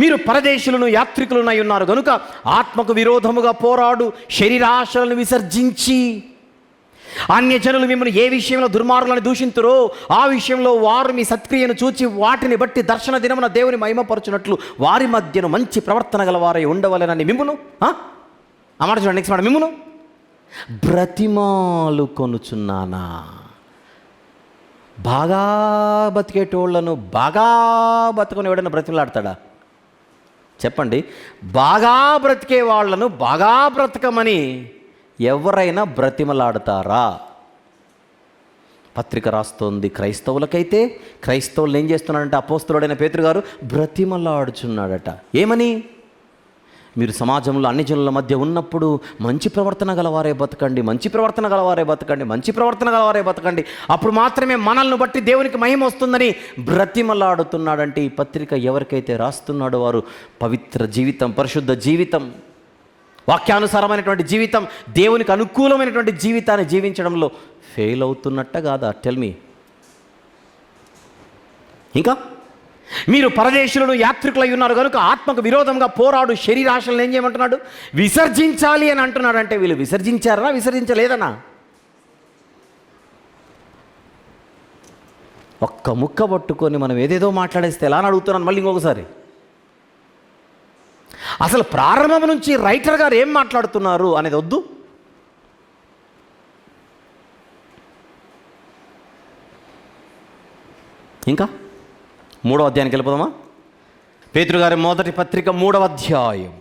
మీరు పరదేశులను యాత్రికులనై ఉన్నారు గనుక ఆత్మకు విరోధముగా పోరాడు శరీరాశలను విసర్జించి, అన్యజనులు మిమ్మల్ని ఏ విషయంలో దుర్మార్గులను దూషింతురో ఆ విషయంలో వారు మీ సత్క్రియను చూచి వాటిని బట్టి దర్శన దినమున దేవుని మహిమపరచునట్లు వారి మధ్యను మంచి ప్రవర్తన గల వారై ఉండవలెనని మిమ్మును, ఆ మాట చూడండి, నెక్స్ట్ మాట, మిమ్మును బ్రతిమాలు కొనుచున్నానా. బాగా బతికేటోళ్లను బాగా బతుకుని ఎవడైనా బ్రతిమలాడతాడా? చెప్పండి. బాగా బ్రతికే వాళ్ళను బాగా బ్రతకమని ఎవరైనా బ్రతిమలాడతారా? పత్రిక రాస్తోంది క్రైస్తవులకైతే. క్రైస్తవులు ఏం చేస్తున్నాడంటే అపోస్తలుడైన పేతురు గారు బ్రతిమలాడుచున్నాడట. ఏమని? మీరు సమాజంలో అన్ని జనుల మధ్య ఉన్నప్పుడు మంచి ప్రవర్తన గలవారే బతకండి, మంచి ప్రవర్తన గలవారే బతకండి, మంచి ప్రవర్తన గలవారే బతకండి, అప్పుడు మాత్రమే మనల్ని బట్టి దేవునికి మహిమ వస్తుందని బ్రతిమలాడుతున్నాడంటే ఈ పత్రిక ఎవరికైతే రాస్తున్నాడో వారు పవిత్ర జీవితం, పరిశుద్ధ జీవితం, వాక్యానుసారమైనటువంటి జీవితం, దేవునికి అనుకూలమైనటువంటి జీవితాన్ని జీవించడంలో ఫెయిల్ అవుతున్నట్ట కాదా? Tell me. ఇంకా మీరు పరదేశులను యాత్రికులై ఉన్నారు కనుక ఆత్మకు విరోధంగా పోరాడు శరీరాశలను ఏం చేయమంటున్నాడు? విసర్జించాలి అని అంటున్నాడు. అంటే వీళ్ళు విసర్జించారా, విసర్జించలేదనా? ఒక్క ముక్క పట్టుకొని మనం ఏదేదో మాట్లాడేస్తే ఎలా అని అడుగుతున్నాను మళ్ళీ ఇంకొకసారి. అసలు ప్రారంభం నుంచి రైటర్ గారు ఏం మాట్లాడుతున్నారు అనేది వద్దు. ఇంకా 3వ అధ్యాయానికి వెళ్ళిపోదామా? పేతురు గారి మొదటి పత్రిక 3వ అధ్యాయం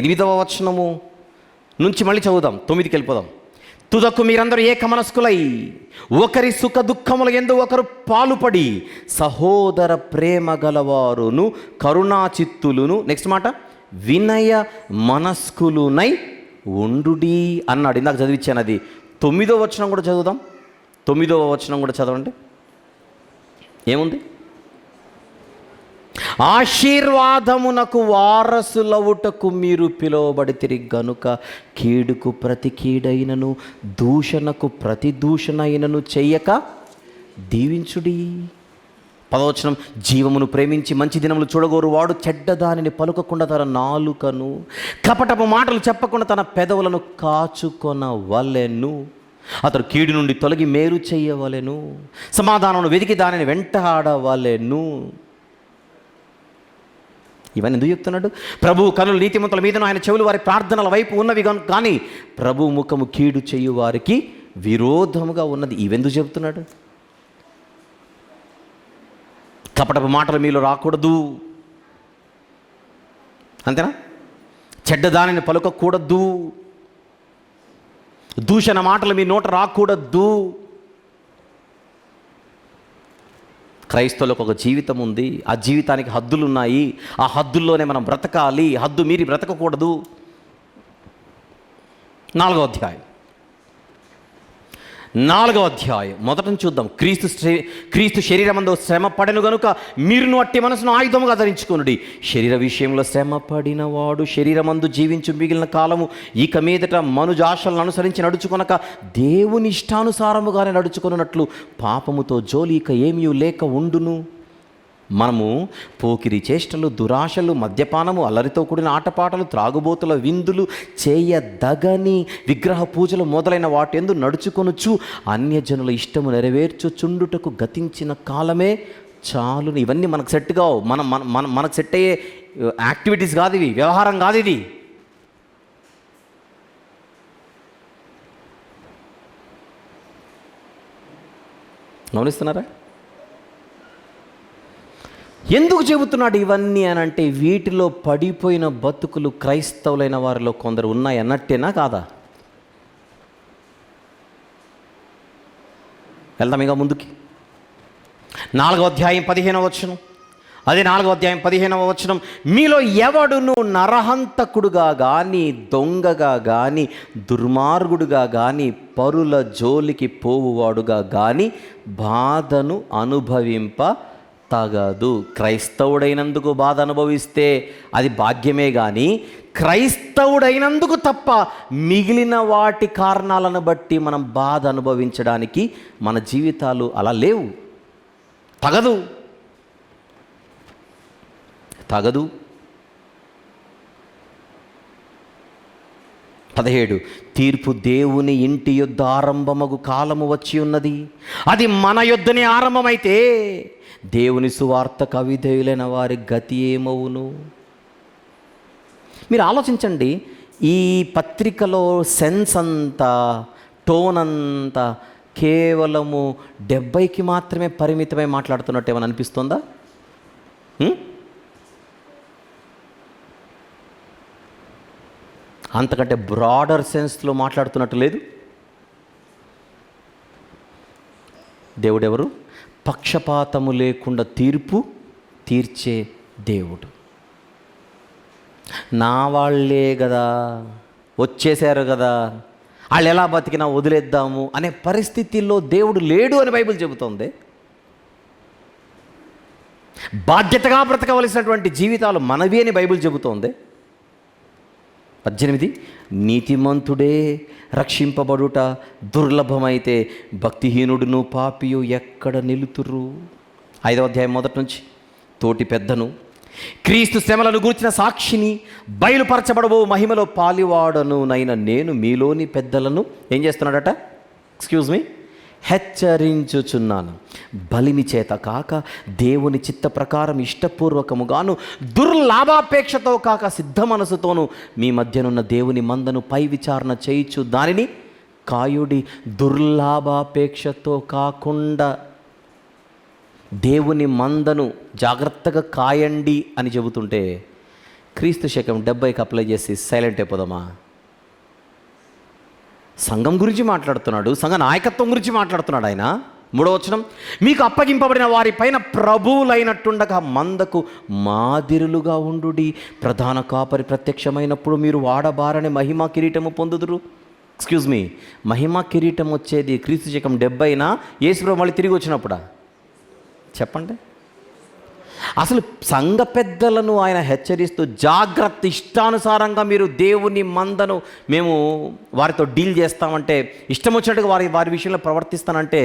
8వ వచనము నుంచి మళ్ళీ చదువుదాం. 9కి వెళ్ళిపోదాం. తుదకు మీరందరూ ఏకమనస్కులై ఒకరి సుఖ దుఃఖముల యందు ఒకరు పాలుపడి సహోదర ప్రేమ గలవారును కరుణాచిత్తులును, నెక్స్ట్ మాట, వినయ మనస్కులునై ఉండుడి అన్నాడు. ఇందాక చదివించాను అది. 9వ వచనం కూడా చదువుదాం. 9వ వచనం కూడా చదవండి. ఏముంది? ఆశీర్వాదమునకు వారసులవుటకు మీరు పిలువబడితిరి గనుక కీడుకు ప్రతి కీడైనను దూషణకు ప్రతి దూషణ అయినను చెయ్యక దీవించుడి. 10వ వచనం, జీవమును ప్రేమించి మంచి దినములు చూడగోరు వాడు చెడ్డ దానిని పలుకకుండా తన నాలుకను, కపటపు మాటలు చెప్పకుండా తన పెదవులను కాచుకొనవలెను. అతడు కీడు నుండి తొలగి మేలు చెయ్యవలెను, సమాధానమును వెతికి దానిని వెంటాడవలెను. ఇవన్నీ ఎందుకు చెప్తున్నాడు? ప్రభు కనులు నీతిమంతుల మీదను ఆయన చెవులు వారి ప్రార్థనల వైపు ఉన్నవి కానీ ప్రభు ముఖము కీడు చేయు వారికి విరోధముగా ఉన్నది. ఇవెందుకు చెబుతున్నాడు? కపటపు మాటలు మీలో రాకూడదు, అంతేనా? చెడ్డ దానిని పలుకకూడదు, దూషణ మాటలు మీ నోట రాకూడదు. క్రైస్తవులకు ఒక జీవితం ఉంది, ఆ జీవితానికి హద్దులు ఉన్నాయి, ఆ హద్దుల్లోనే మనం బ్రతకాలి, హద్దు మీరి బ్రతకకూడదు. 4వ అధ్యాయం మొదట నుంచి చూద్దాం. క్రీస్తు శరీరమందు శ్రమ పడెను గనుక మీరును అట్టి మనసును ఆయుధముగా ధరించుకొనుడి. శరీర విషయంలో శ్రమ పడిన వాడు శరీరమందు జీవించు మిగిలిన కాలము ఇక మీదట మనుజాశలను అనుసరించి నడుచుకొనక దేవుని ఇష్టానుసారముగానే నడుచుకొనున్నట్లు పాపముతో జోలి ఇక ఏమీ లేక ఉండును. మనము పోకిరి చేష్టలు, దురాశలు, మద్యపానము, అల్లరితో కూడిన ఆటపాటలు, త్రాగుబోతుల విందులు, చేయదగని విగ్రహ పూజలు మొదలైన వాటెందు నడుచుకొనుచు అన్యజనుల ఇష్టము నెరవేర్చుచుండుటకు గతించిన కాలమే చాలును. ఇవన్నీ మనకు సెట్ కావు, మనకు సెట్ అయ్యే యాక్టివిటీస్ కాదు ఇవి, వ్యవహారం కాదు ఇది. గమనిస్తున్నారా? ఎందుకు చెబుతున్నాడు ఇవన్నీ అని అంటే వీటిలో పడిపోయిన బతుకులు క్రైస్తవులైన వారిలో కొందరు ఉన్నాయి అన్నట్టేనా కాదా? వెళ్దాం ఇంకా ముందుకి. 4వ అధ్యాయం 15వ వచనం. అదే 4వ అధ్యాయం 15వ వచనం, మీలో ఎవడును నరహంతకుడుగా కానీ, దొంగగా కానీ, దుర్మార్గుడుగా కానీ, పరుల జోలికి పోవువాడుగా కానీ బాధను అనుభవింప తగదు. క్రైస్తవుడైనందుకు బాధ అనుభవిస్తే అది భాగ్యమే కానీ క్రైస్తవుడైనందుకు తప్ప మిగిలిన వాటి కారణాలను బట్టి మనం బాధ అనుభవించడానికి మన జీవితాలు అలా లేవు. తగదు. 17, తీర్పు దేవుని ఇంటి యొద్ద ఆరంభమగు కాలము వచ్చి ఉన్నది, అది మన యొద్దనే ఆరంభమైతే దేవుని సువార్తకు అవిధేయులైన వారి గతి ఏమవును? మీరు ఆలోచించండి. ఈ పత్రికలో సెన్స్ అంతా టోన్ అంతా కేవలము 70కి మాత్రమే పరిమితమై మాట్లాడుతున్నట్టు ఏమైనా అనిపిస్తుందా? అంతకంటే బ్రాడర్ సెన్స్లో మాట్లాడుతున్నట్టు లేదు. దేవుడెవరు? పక్షపాతము లేకుండా తీర్పు తీర్చే దేవుడు. నా వాళ్ళే కదా, వచ్చేసారు కదా, వాళ్ళు ఎలా బతికినా వదిలేద్దాము అనే పరిస్థితుల్లో దేవుడు లేడు అని బైబిల్ చెబుతోంది. బాధ్యతగా బ్రతకవలసినటువంటి జీవితాలు మనవి అని బైబిల్ చెబుతోంది. 18 నీతిమంతుడే రక్షింపబడుట దుర్లభమైతే భక్తిహీనుడును పాపియు ఎక్కడ నిలుతురు. 5వ అధ్యాయం మొదటి నుంచి తోటి పెద్దను క్రీస్తు శ్రమలను గూర్చిన సాక్షిని బయలుపరచబడబో మహిమలో పాలివాడను నైన నేను మీలోని పెద్దలను ఏం చేస్తున్నాడట? హెచ్చరించుచున్నాను. బలిమి చేత కాక దేవుని చిత్త ప్రకారం ఇష్టపూర్వకముగాను దుర్లాభాపేక్షతో కాక సిద్ధ మనసుతోనూ మీ మధ్యనున్న దేవుని మందను పై విచారణ చేయించు దానిని కాయుడి. దుర్లాభాపేక్షతో కాకుండా దేవుని మందను జాగ్రత్తగా కాయండి అని చెబుతుంటే క్రీస్తు శకం 70కి అప్లై చేసి సైలెంట్ అయిపోదామా? సంఘం గురించి మాట్లాడుతున్నాడు, సంఘ నాయకత్వం గురించి మాట్లాడుతున్నాడు ఆయన. 3వ వచనం మీకు అప్పగింపబడిన వారి పైన ప్రభువులైనట్టుండగా మందకు మాదిరులుగా ఉండుడి. ప్రధాన కాపరి ప్రత్యక్షమైనప్పుడు మీరు వాడబారని మహిమా కిరీటము పొందుదురు. మహిమా కిరీటం వచ్చేది క్రీస్తు శకం 70నా యేసుప్రభు మళ్ళీ తిరిగి వచ్చినప్పుడా? చెప్పండి. అసలు సంఘ పెద్దలను ఆయన హెచ్చరిస్తూ జాగ్రత్త, ఇష్టానుసారంగా మీరు దేవుని మందను మేము వారితో డీల్ చేస్తామంటే, ఇష్టం వచ్చినట్టుగా వారి విషయంలో ప్రవర్తిస్తానంటే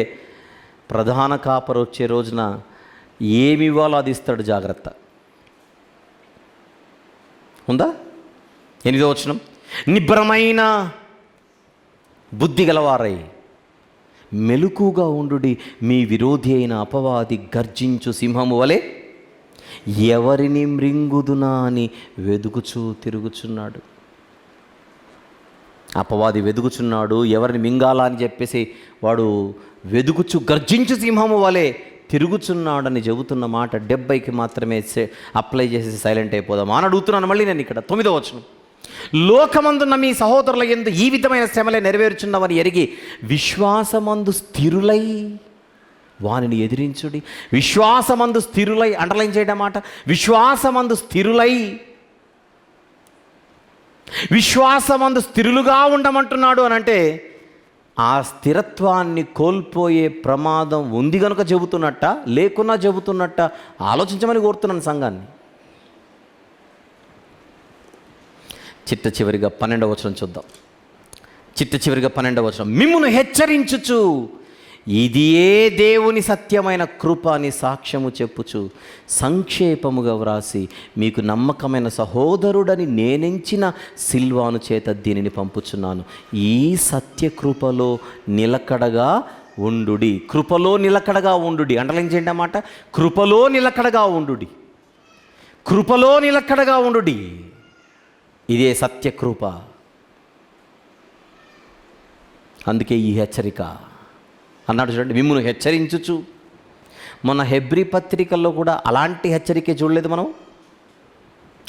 ప్రధాన కాపరు వచ్చే రోజున ఏమి ఇవ్వాలో అది ఇస్తాడు. జాగ్రత్త ఉందా? 8వ వచనం నిబ్బరమైన బుద్ధి గలవారై మెలకుగా ఉండుడి. మీ విరోధి అయిన అపవాది గర్జించు సింహము వలె ఎవరిని మృంగుదునా అని వెదుకుచూ తిరుగుచున్నాడు. అపవాది వెదుకుచున్నాడు, ఎవరిని మింగాలా అని చెప్పేసి వాడు వెదుకుచు గర్జించు సింహము వలె తిరుగుచున్నాడని చెబుతున్న మాట 70కి మాత్రమే అప్లై చేసి సైలెంట్ అయిపోదాం అని అడుగుతున్నాను. మళ్ళీ నేను ఇక్కడ 9వ వచనం లోకమందున్న మీ సహోదరుల యందు ఈ విధమైన శ్రమలే నెరవేర్చున్నవని ఎరిగి విశ్వాసమందు స్థిరులై వానిని ఎదిరించుడి. విశ్వాసమందు స్థిరులై, అండర్లైన్ చేయడం మాట, విశ్వాసమందు స్థిరులై, విశ్వాసమందు స్థిరులుగా ఉండమంటున్నాడు అని అంటే ఆ స్థిరత్వాన్ని కోల్పోయే ప్రమాదం ఉంది కనుక చెబుతున్నట్ట, లేకున్నా చెబుతున్నట్ట ఆలోచించమని కోరుతున్నాను సంఘాన్ని. చిట్ట చివరిగా 12వ వచనం చూద్దాం. చిట్ట చివరిగా 12వ వచనం మిమ్మును హెచ్చరించుచు ఇది ఏ దేవుని సత్యమైన కృప అని సాక్ష్యము చెప్పుచు సంక్షేపముగా వ్రాసి మీకు నమ్మకమైన సహోదరుడని నేనెంచిన సిల్వాను చేత దీనిని పంపుచున్నాను. ఈ సత్య కృపలో నిలకడగా ఉండుడి. కృపలో నిలకడగా ఉండుడి. అండర్లైన్ చేయండి అన్నమాట. కృపలో నిలకడగా ఉండుడి. కృపలో నిలకడగా ఉండుడి. ఇదే సత్యకృప. అందుకే ఈ హెచ్చరిక అన్నాడు. చూడండి, మిమ్మును హెచ్చరించుచు. మొన్న హెబ్రీ పత్రికల్లో కూడా అలాంటి హెచ్చరికే చూడలేదు మనం.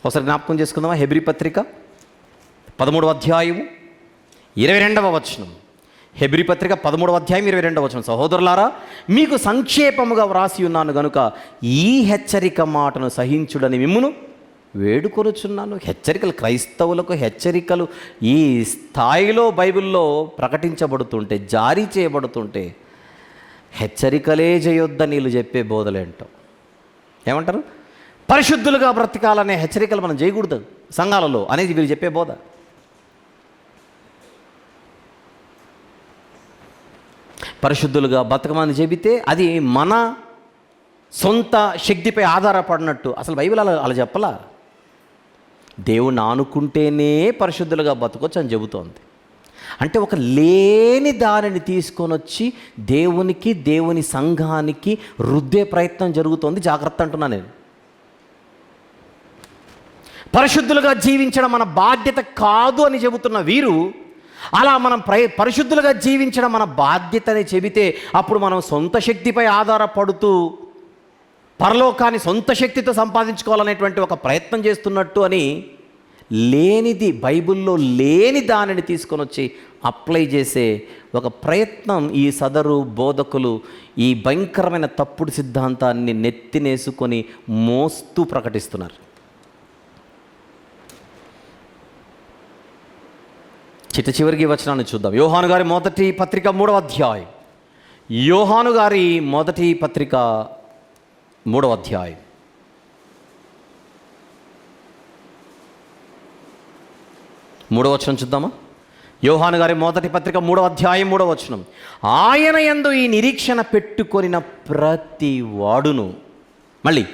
ఒకసారి జ్ఞాపకం చేసుకుందామా? హెబ్రీ పత్రిక 13వ అధ్యాయము 22వ వచనం. హెబ్రీ పత్రిక 13వ అధ్యాయం 22వ వచనం. సహోదరులారా, మీకు సంక్షేపముగా వ్రాసి ఉన్నాను గనుక ఈ హెచ్చరిక మాటను సహించుడని మిమ్మును వేడుకొనుచున్నాను. హెచ్చరికలు, క్రైస్తవులకు హెచ్చరికలు ఈ స్థాయిలో బైబిల్లో ప్రకటించబడుతుంటే, జారీ చేయబడుతుంటే హెచ్చరికలే చేయొద్దని వీళ్ళు చెప్పే బోధలేంటో. ఏమంటారు? పరిశుద్ధులుగా బ్రతకాలనే హెచ్చరికలు మనం చేయకూడదు సంఘాలలో అనేది వీళ్ళు చెప్పే బోధ. పరిశుద్ధులుగా బతకమని చెబితే అది మన సొంత శక్తిపై ఆధారపడినట్టు. అసలు బైబిల్ అలా చెప్పలా. దేవుణ్ణి ఆనుకుంటేనే పరిశుద్ధులుగా బతకొచ్చు అని చెబుతోంది. అంటే ఒక లేని దానిని తీసుకొని వచ్చి దేవునికి, దేవుని సంఘానికి రుద్దే ప్రయత్నం జరుగుతోంది. జాగ్రత్త అంటున్నా నేను. పరిశుద్ధులుగా జీవించడం మన బాధ్యత కాదు అని చెబుతున్న వీరు అలా మనం పరిశుద్ధులుగా జీవించడం మన బాధ్యతని చెబితే అప్పుడు మనం సొంత శక్తిపై ఆధారపడుతూ పరలోకాన్ని సొంత శక్తితో సంపాదించుకోవాలనేటువంటి ఒక ప్రయత్నం చేస్తున్నట్టు అని లేనిది, బైబిల్లో లేని దానిని తీసుకొని వచ్చి అప్లై చేసే ఒక ప్రయత్నం ఈ సదరు బోధకులు ఈ భయంకరమైన తప్పుడు సిద్ధాంతాన్ని నెత్తినేసుకొని మోస్తూ ప్రకటిస్తున్నారు. చివరికి వచనాన్ని చూద్దాం. యోహాను గారి మొదటి పత్రిక 3వ అధ్యాయం. యోహాను గారి మొదటి పత్రిక 3వ అధ్యాయం. మూడవ వచనం చూద్దామా? యోహాను గారి మొదటి పత్రిక 3వ అధ్యాయం 3వ వచనం. ఆయన యందు ఈ నిరీక్షణ పెట్టుకొనిన ప్రతి వాడును, మళ్ళీ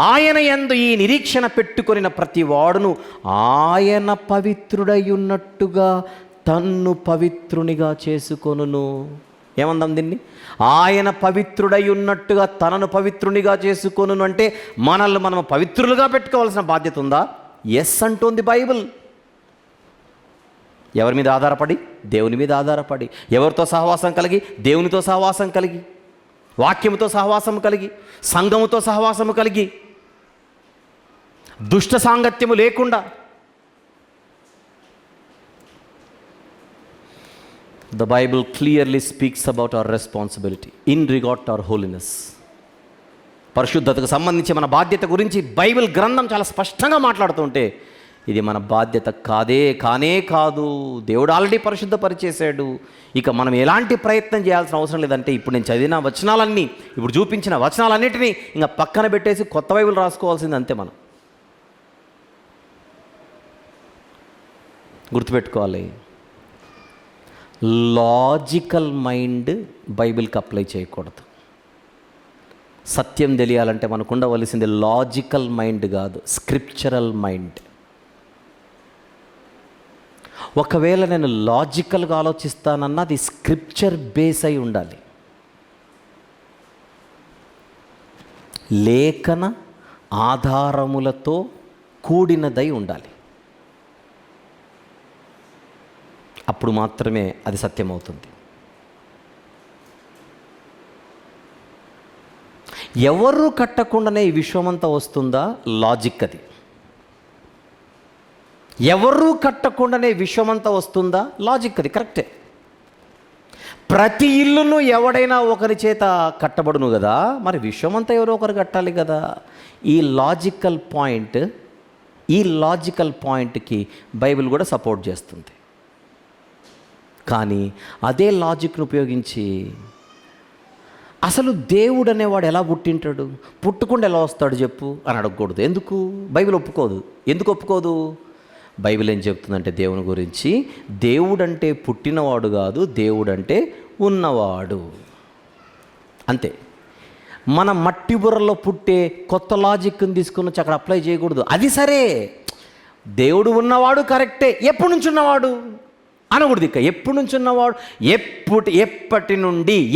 ఆయన యందు ఈ నిరీక్షణ పెట్టుకొనిన ప్రతి వాడును ఆయన పవిత్రుడై ఉన్నట్టుగా తన్ను పవిత్రునిగా చేసుకొనును. ఏమందాం దీన్ని? ఆయన పవిత్రుడై ఉన్నట్టుగా తనను పవిత్రునిగా చేసుకొనును అంటే మనల్ని మనం పవిత్రులుగా పెట్టుకోవాల్సిన బాధ్యత ఉందా? ఎస్ అంటోంది బైబిల్. ఎవరి మీద ఆధారపడి? దేవుని మీద ఆధారపడి. ఎవరితో సహవాసం కలిగి? దేవునితో సహవాసం కలిగి, వాక్యముతో సహవాసం కలిగి, సంఘముతో సహవాసము కలిగి, దుష్ట సాంగత్యము లేకుండా. The Bible clearly speaks about our responsibility in regard to our holiness. పరిశుద్ధతకు సంబంధించి మన బాధ్యత గురించి బైబిల్ గ్రంథం చాలా స్పష్టంగా మాట్లాడుతుంటే ఇది మన బాధ్యత కానే కాదు. దేవుడు ఆల్రెడీ పరిశుద్ధపరిచేశాడు. ఇక మనం ఎలాంటి ప్రయత్నం చేయాల్సిన అవసరం లేదంటే ఇప్పుడు నేను చదివిన వచనాలన్నీ, ఇప్పుడు చూపించిన వచనాలన్నిటినీ ఇంకా పక్కన పెట్టేసి కొత్త బైబిల్ రాసుకోవాల్సింది అంతే. మనం గుర్తుపెట్టుకోవాలి, లాజికల్ మైండ్ బైబిల్కి అప్లై చేయకూడదు. సత్యం తెలియాలంటే మనకు ఉండవలసింది లాజికల్ మైండ్ కాదు, స్క్రిప్చరల్ మైండ్. ఒకవేళ నేను లాజికల్గా ఆలోచిస్తానన్నది స్క్రిప్చర్ బేస్ అయి ఉండాలి, లేఖన ఆధారములతో కూడినదై ఉండాలి. అప్పుడు మాత్రమే అది సత్యమవుతుంది. ఎవరు కట్టకుండానే ఈ విశ్వమంతా వస్తుందా? లాజిక్ అది. ఎవరు కట్టకుండానే విశ్వమంతా వస్తుందా? లాజిక్ అది. కరెక్టే. ప్రతి ఇల్లును ఎవడైనా ఒకరి చేత కట్టబడును కదా, మరి విశ్వమంతా ఎవరో ఒకరు కట్టాలి కదా. ఈ లాజికల్ పాయింట్కి బైబిల్ కూడా సపోర్ట్ చేస్తుంది. కానీ అదే లాజిక్ను ఉపయోగించి అసలు దేవుడు అనేవాడు ఎలా పుట్టింటాడు, పుట్టకుండా ఎలా వస్తాడు చెప్పు అని అడగకూడదు. ఎందుకు? బైబిల్ ఒప్పుకోదు. ఎందుకు ఒప్పుకోదు? బైబిల్ ఏం చెప్తుందంటే దేవుని గురించి, దేవుడంటే పుట్టినవాడు కాదు, దేవుడంటే ఉన్నవాడు. అంతే. మన మట్టి బుర్రలో పుట్టే కొత్త లాజిక్ని తీసుకుని వచ్చి అక్కడ అప్లై చేయకూడదు. అది సరే, దేవుడు ఉన్నవాడు కరెక్టే, ఎప్పటి నుంచి ఉన్నవాడు అనకూడదు. ఇక ఎప్పటి నుంచి ఉన్నవాడు,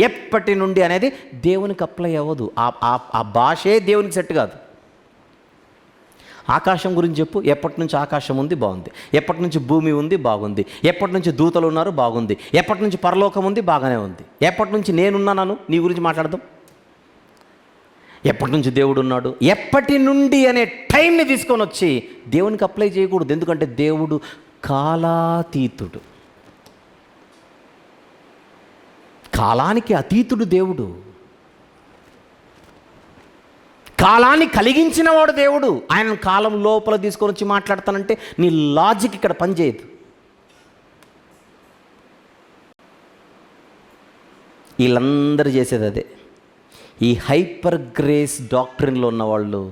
ఎప్పటి నుండి అనేది దేవునికి అప్లై అవ్వదు. ఆ భాషే దేవునికి సెట్ కాదు. ఆకాశం గురించి చెప్పు, ఎప్పటి నుంచి ఆకాశం ఉంది, బాగుంది. ఎప్పటి నుంచి భూమి ఉంది, బాగుంది. ఎప్పటి నుంచి దూతలు ఉన్నారు, బాగుంది. ఎప్పటి నుంచి పరలోకం ఉంది, బాగానే ఉంది. ఎప్పటి నుంచి నేనున్నాను, నీ గురించి మాట్లాడదాం. ఎప్పటి నుంచి దేవుడు ఉన్నాడు, ఎప్పటి నుండి అనే టైంని తీసుకొని వచ్చి దేవునికి అప్లై చేయకూడదు. ఎందుకంటే దేవుడు కాలాతీతుడు, కాలానికి అతీతుడు. దేవుడు కాలాన్ని కలిగించిన వాడు దేవుడు. ఆయన కాలం లోపల తీసుకొని వచ్చి మాట్లాడతానంటే నీ లాజిక్ ఇక్కడ పనిచేయదు. వీళ్ళందరూ చేసేది అదే. ఈ హైపర్ గ్రేస్ డాక్ట్రిన్లో ఉన్న వాళ్ళు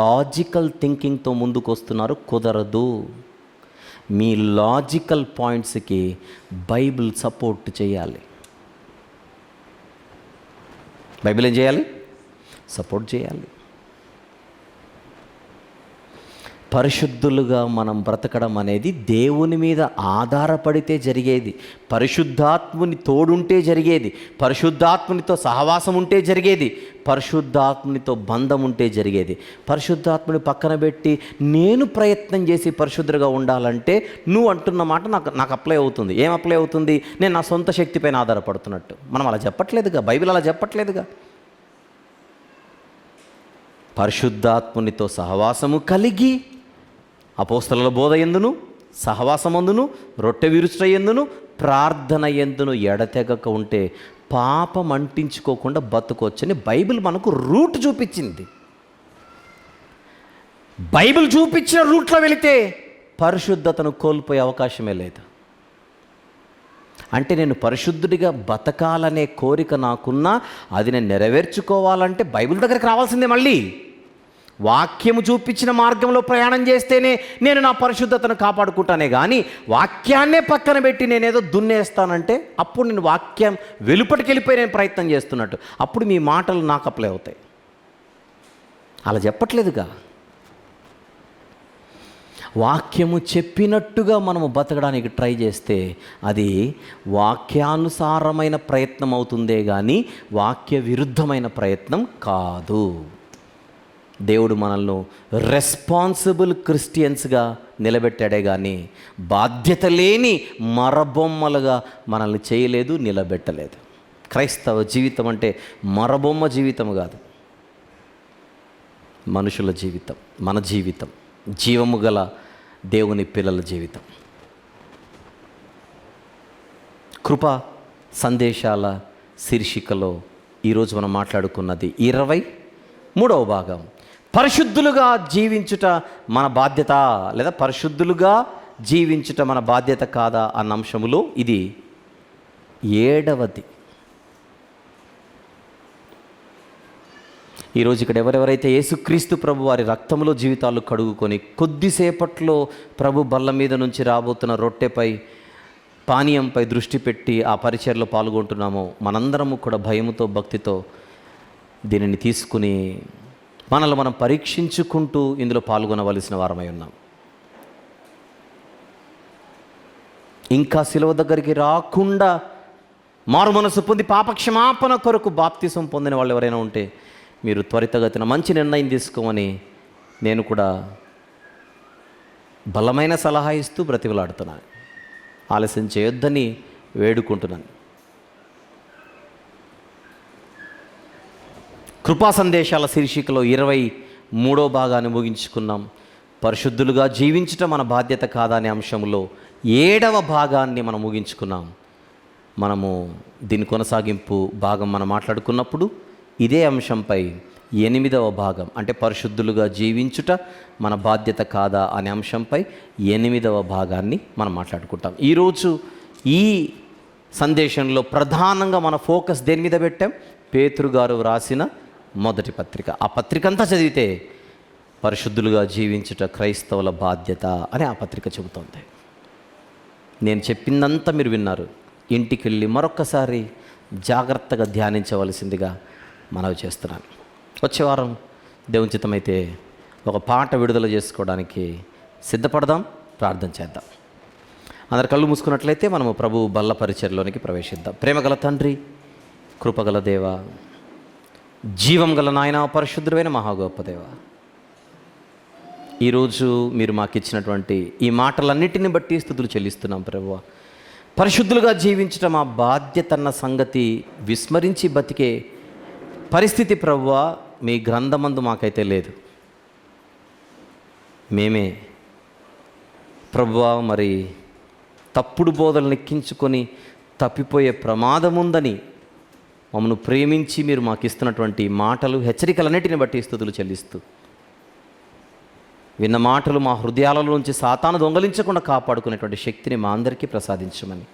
లాజికల్ థింకింగ్తో ముందుకు వస్తున్నారు. కుదరదు. మీ లాజికల్ పాయింట్స్కి బైబిల్ సపోర్ట్ చేయాలి. బైబిల్ ఏం చేయాలి? సపోర్ట్ చేయాలి. పరిశుద్ధులుగా మనం బ్రతకడం అనేది దేవుని మీద ఆధారపడితే జరిగేది, పరిశుద్ధాత్ముని తోడుంటే జరిగేది, పరిశుద్ధాత్మునితో సహవాసం ఉంటే జరిగేది, పరిశుద్ధాత్మునితో బంధం ఉంటే జరిగేది. పరిశుద్ధాత్ముని పక్కన పెట్టి నేను ప్రయత్నం చేసి పరిశుద్ధులుగా ఉండాలంటే నువ్వు అంటున్న మాట నాకు అప్లై అవుతుంది. ఏం అప్లై అవుతుంది? నేను నా సొంత శక్తిపైన ఆధారపడుతున్నట్టు. మనం అలా చెప్పట్లేదుగా, బైబిల్ అలా చెప్పట్లేదుగా. పరిశుద్ధాత్మునితో సహవాసము కలిగి అపోస్తలుల బోధ ఎందును, సహవాసమందును, రొట్టె విరుచుట ఎందును, ప్రార్థన ఎందును ఎడతెగక ఉంటే పాపం అంటించుకోకుండా బతుకొచ్చని బైబిల్ మనకు రూట్ చూపించింది. బైబిల్ చూపించిన రూట్లో వెళితే పరిశుద్ధతను కోల్పోయే అవకాశమే లేదు. అంటే నేను పరిశుద్ధుడిగా బతకాలనే కోరిక నాకున్నా అది నేను నెరవేర్చుకోవాలంటే బైబిల్ దగ్గరికి రావాల్సిందే. మళ్ళీ వాక్యము చూపించిన మార్గంలో ప్రయాణం చేస్తేనే నేను నా పరిశుద్ధతను కాపాడుకుంటానే కానీ వాక్యాన్నే పక్కన పెట్టి నేనేదో దున్నేస్తానంటే అప్పుడు నేను వాక్యం వెలుపటికి వెళ్ళిపోయి నేను ప్రయత్నం చేస్తున్నట్టు. అప్పుడు మీ మాటలు నాకు అప్లై అవుతాయి. అలా చెప్పట్లేదుగా. వాక్యము చెప్పినట్టుగా మనము బతకడానికి ట్రై చేస్తే అది వాక్యానుసారమైన ప్రయత్నం అవుతుందే కానీ వాక్య విరుద్ధమైన ప్రయత్నం కాదు. దేవుడు మనల్ని రెస్పాన్సిబుల్ క్రిస్టియన్స్గా నిలబెట్టాడే కానీ బాధ్యత లేని మరబొమ్మలుగా మనల్ని చేయలేదు, నిలబెట్టలేదు. క్రైస్తవ జీవితం అంటే మరబొమ్మ జీవితం కాదు, మనుషుల జీవితం, మన జీవితం, జీవము గల దేవుని పిల్లల జీవితం. కృప సందేశాల శీర్షికలో ఈరోజు మనం మాట్లాడుకున్నది 23వ భాగం. పరిశుద్ధులుగా జీవించుట మన బాధ్యత లేదా పరిశుద్ధులుగా జీవించుట మన బాధ్యత కాదా అన్న అంశములో ఇది 7వది. ఈరోజు ఇక్కడ ఎవరెవరైతే యేసుక్రీస్తు ప్రభు వారి రక్తంలో జీవితాలు కడుగుకొని కొద్దిసేపట్లో ప్రభు బల్ల మీద నుంచి రాబోతున్న రొట్టెపై పానీయంపై దృష్టి పెట్టి ఆ పరిచర్లో పాల్గొంటున్నామో మనందరము కూడా భయముతో భక్తితో దీనిని తీసుకుని మనల్ని మనం పరీక్షించుకుంటూ ఇందులో పాల్గొనవలసిన వారమై ఉన్నాం. ఇంకా శిలువ దగ్గరికి రాకుండా మారు మనసు పొంది పాపక్షమాపణ కొరకు బాప్తిసం పొందిన వాళ్ళు ఎవరైనా ఉంటే మీరు త్వరితగతిన మంచి నిర్ణయం తీసుకోమని నేను కూడా బలమైన సలహా ఇస్తూ బ్రతిమలాడుతున్నాను. ఆలస్యం చేయొద్దని వేడుకుంటున్నాను. కృపా సందేశాల శీర్షికలో 23వ భాగాన్ని ముగించుకున్నాం. పరిశుద్ధులుగా జీవించటం మన బాధ్యత కాదా అనే అంశంలో 7వ భాగాన్ని మనం ముగించుకున్నాం. మనము దీని కొనసాగింపు భాగం మనం మాట్లాడుకున్నప్పుడు ఇదే అంశంపై 8వ భాగం అంటే పరిశుద్ధులుగా జీవించుట మన బాధ్యత కాదా అనే అంశంపై 8వ భాగాన్ని మనం మాట్లాడుకుంటాం. ఈరోజు ఈ సందేశంలో ప్రధానంగా మన ఫోకస్ దేని మీద పెట్టాం? పేతురు గారు వ్రాసిన మొదటి పత్రిక. ఆ పత్రిక అంతా చదివితే పరిశుద్ధులుగా జీవించుట క్రైస్తవుల బాధ్యత అని ఆ పత్రిక చెబుతోంది. నేను చెప్పిందంతా మీరు విన్నారు. ఇంటికి వెళ్ళి మరొక్కసారి జాగ్రత్తగా ధ్యానించవలసిందిగా మనవి చేస్తున్నాను. వచ్చే వారం దేవుని చిత్తమైతే ఒక పాట విడుదల చేసుకోవడానికి సిద్ధపడదాం, ప్రార్థన చేద్దాం. అందరు కళ్ళు మూసుకున్నట్లయితే మనము ప్రభు బల్ల పరిచర్లోనికి ప్రవేశిద్దాం. ప్రేమగల తండ్రి, కృపగల దేవ, జీవం గల నాయన, పరిశుద్ధుడైన మహాగొప్ప దేవ, ఈరోజు మీరు మాకు ఇచ్చినటువంటి ఈ మాటలన్నిటిని బట్టి స్తుతులు చెల్లిస్తున్నాం ప్రభువా. పరిశుద్ధులుగా జీవించటం మా బాధ్యత అన్న సంగతి విస్మరించి బతికే పరిస్థితి ప్రభువా మీ గ్రంథమందు మాకైతే లేదు. మేమే ప్రభువా మరి తప్పుడు బోధనలు ఎక్కించుకొని తప్పిపోయే ప్రమాదం ఉందని మమ్మల్ని ప్రేమించి మీరు మాకు ఇస్తున్నటువంటి మాటలు, హెచ్చరికలన్నిటిని బట్టి స్తుతులు చెల్లిస్తూ విన్న మాటలు మా హృదయాలలో నుంచి సాతాను దొంగలించకుండా కాపాడుకునేటువంటి శక్తిని మా అందరికీ ప్రసాదించమని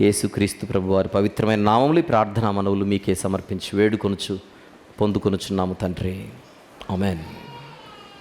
యేసుక్రీస్తు ప్రభు వారి పవిత్రమైన నామములు ప్రార్థనా మనవులు మీకే సమర్పించి వేడుకొనుచు పొందుకొనుచున్నాము తండ్రి. ఆమేన్.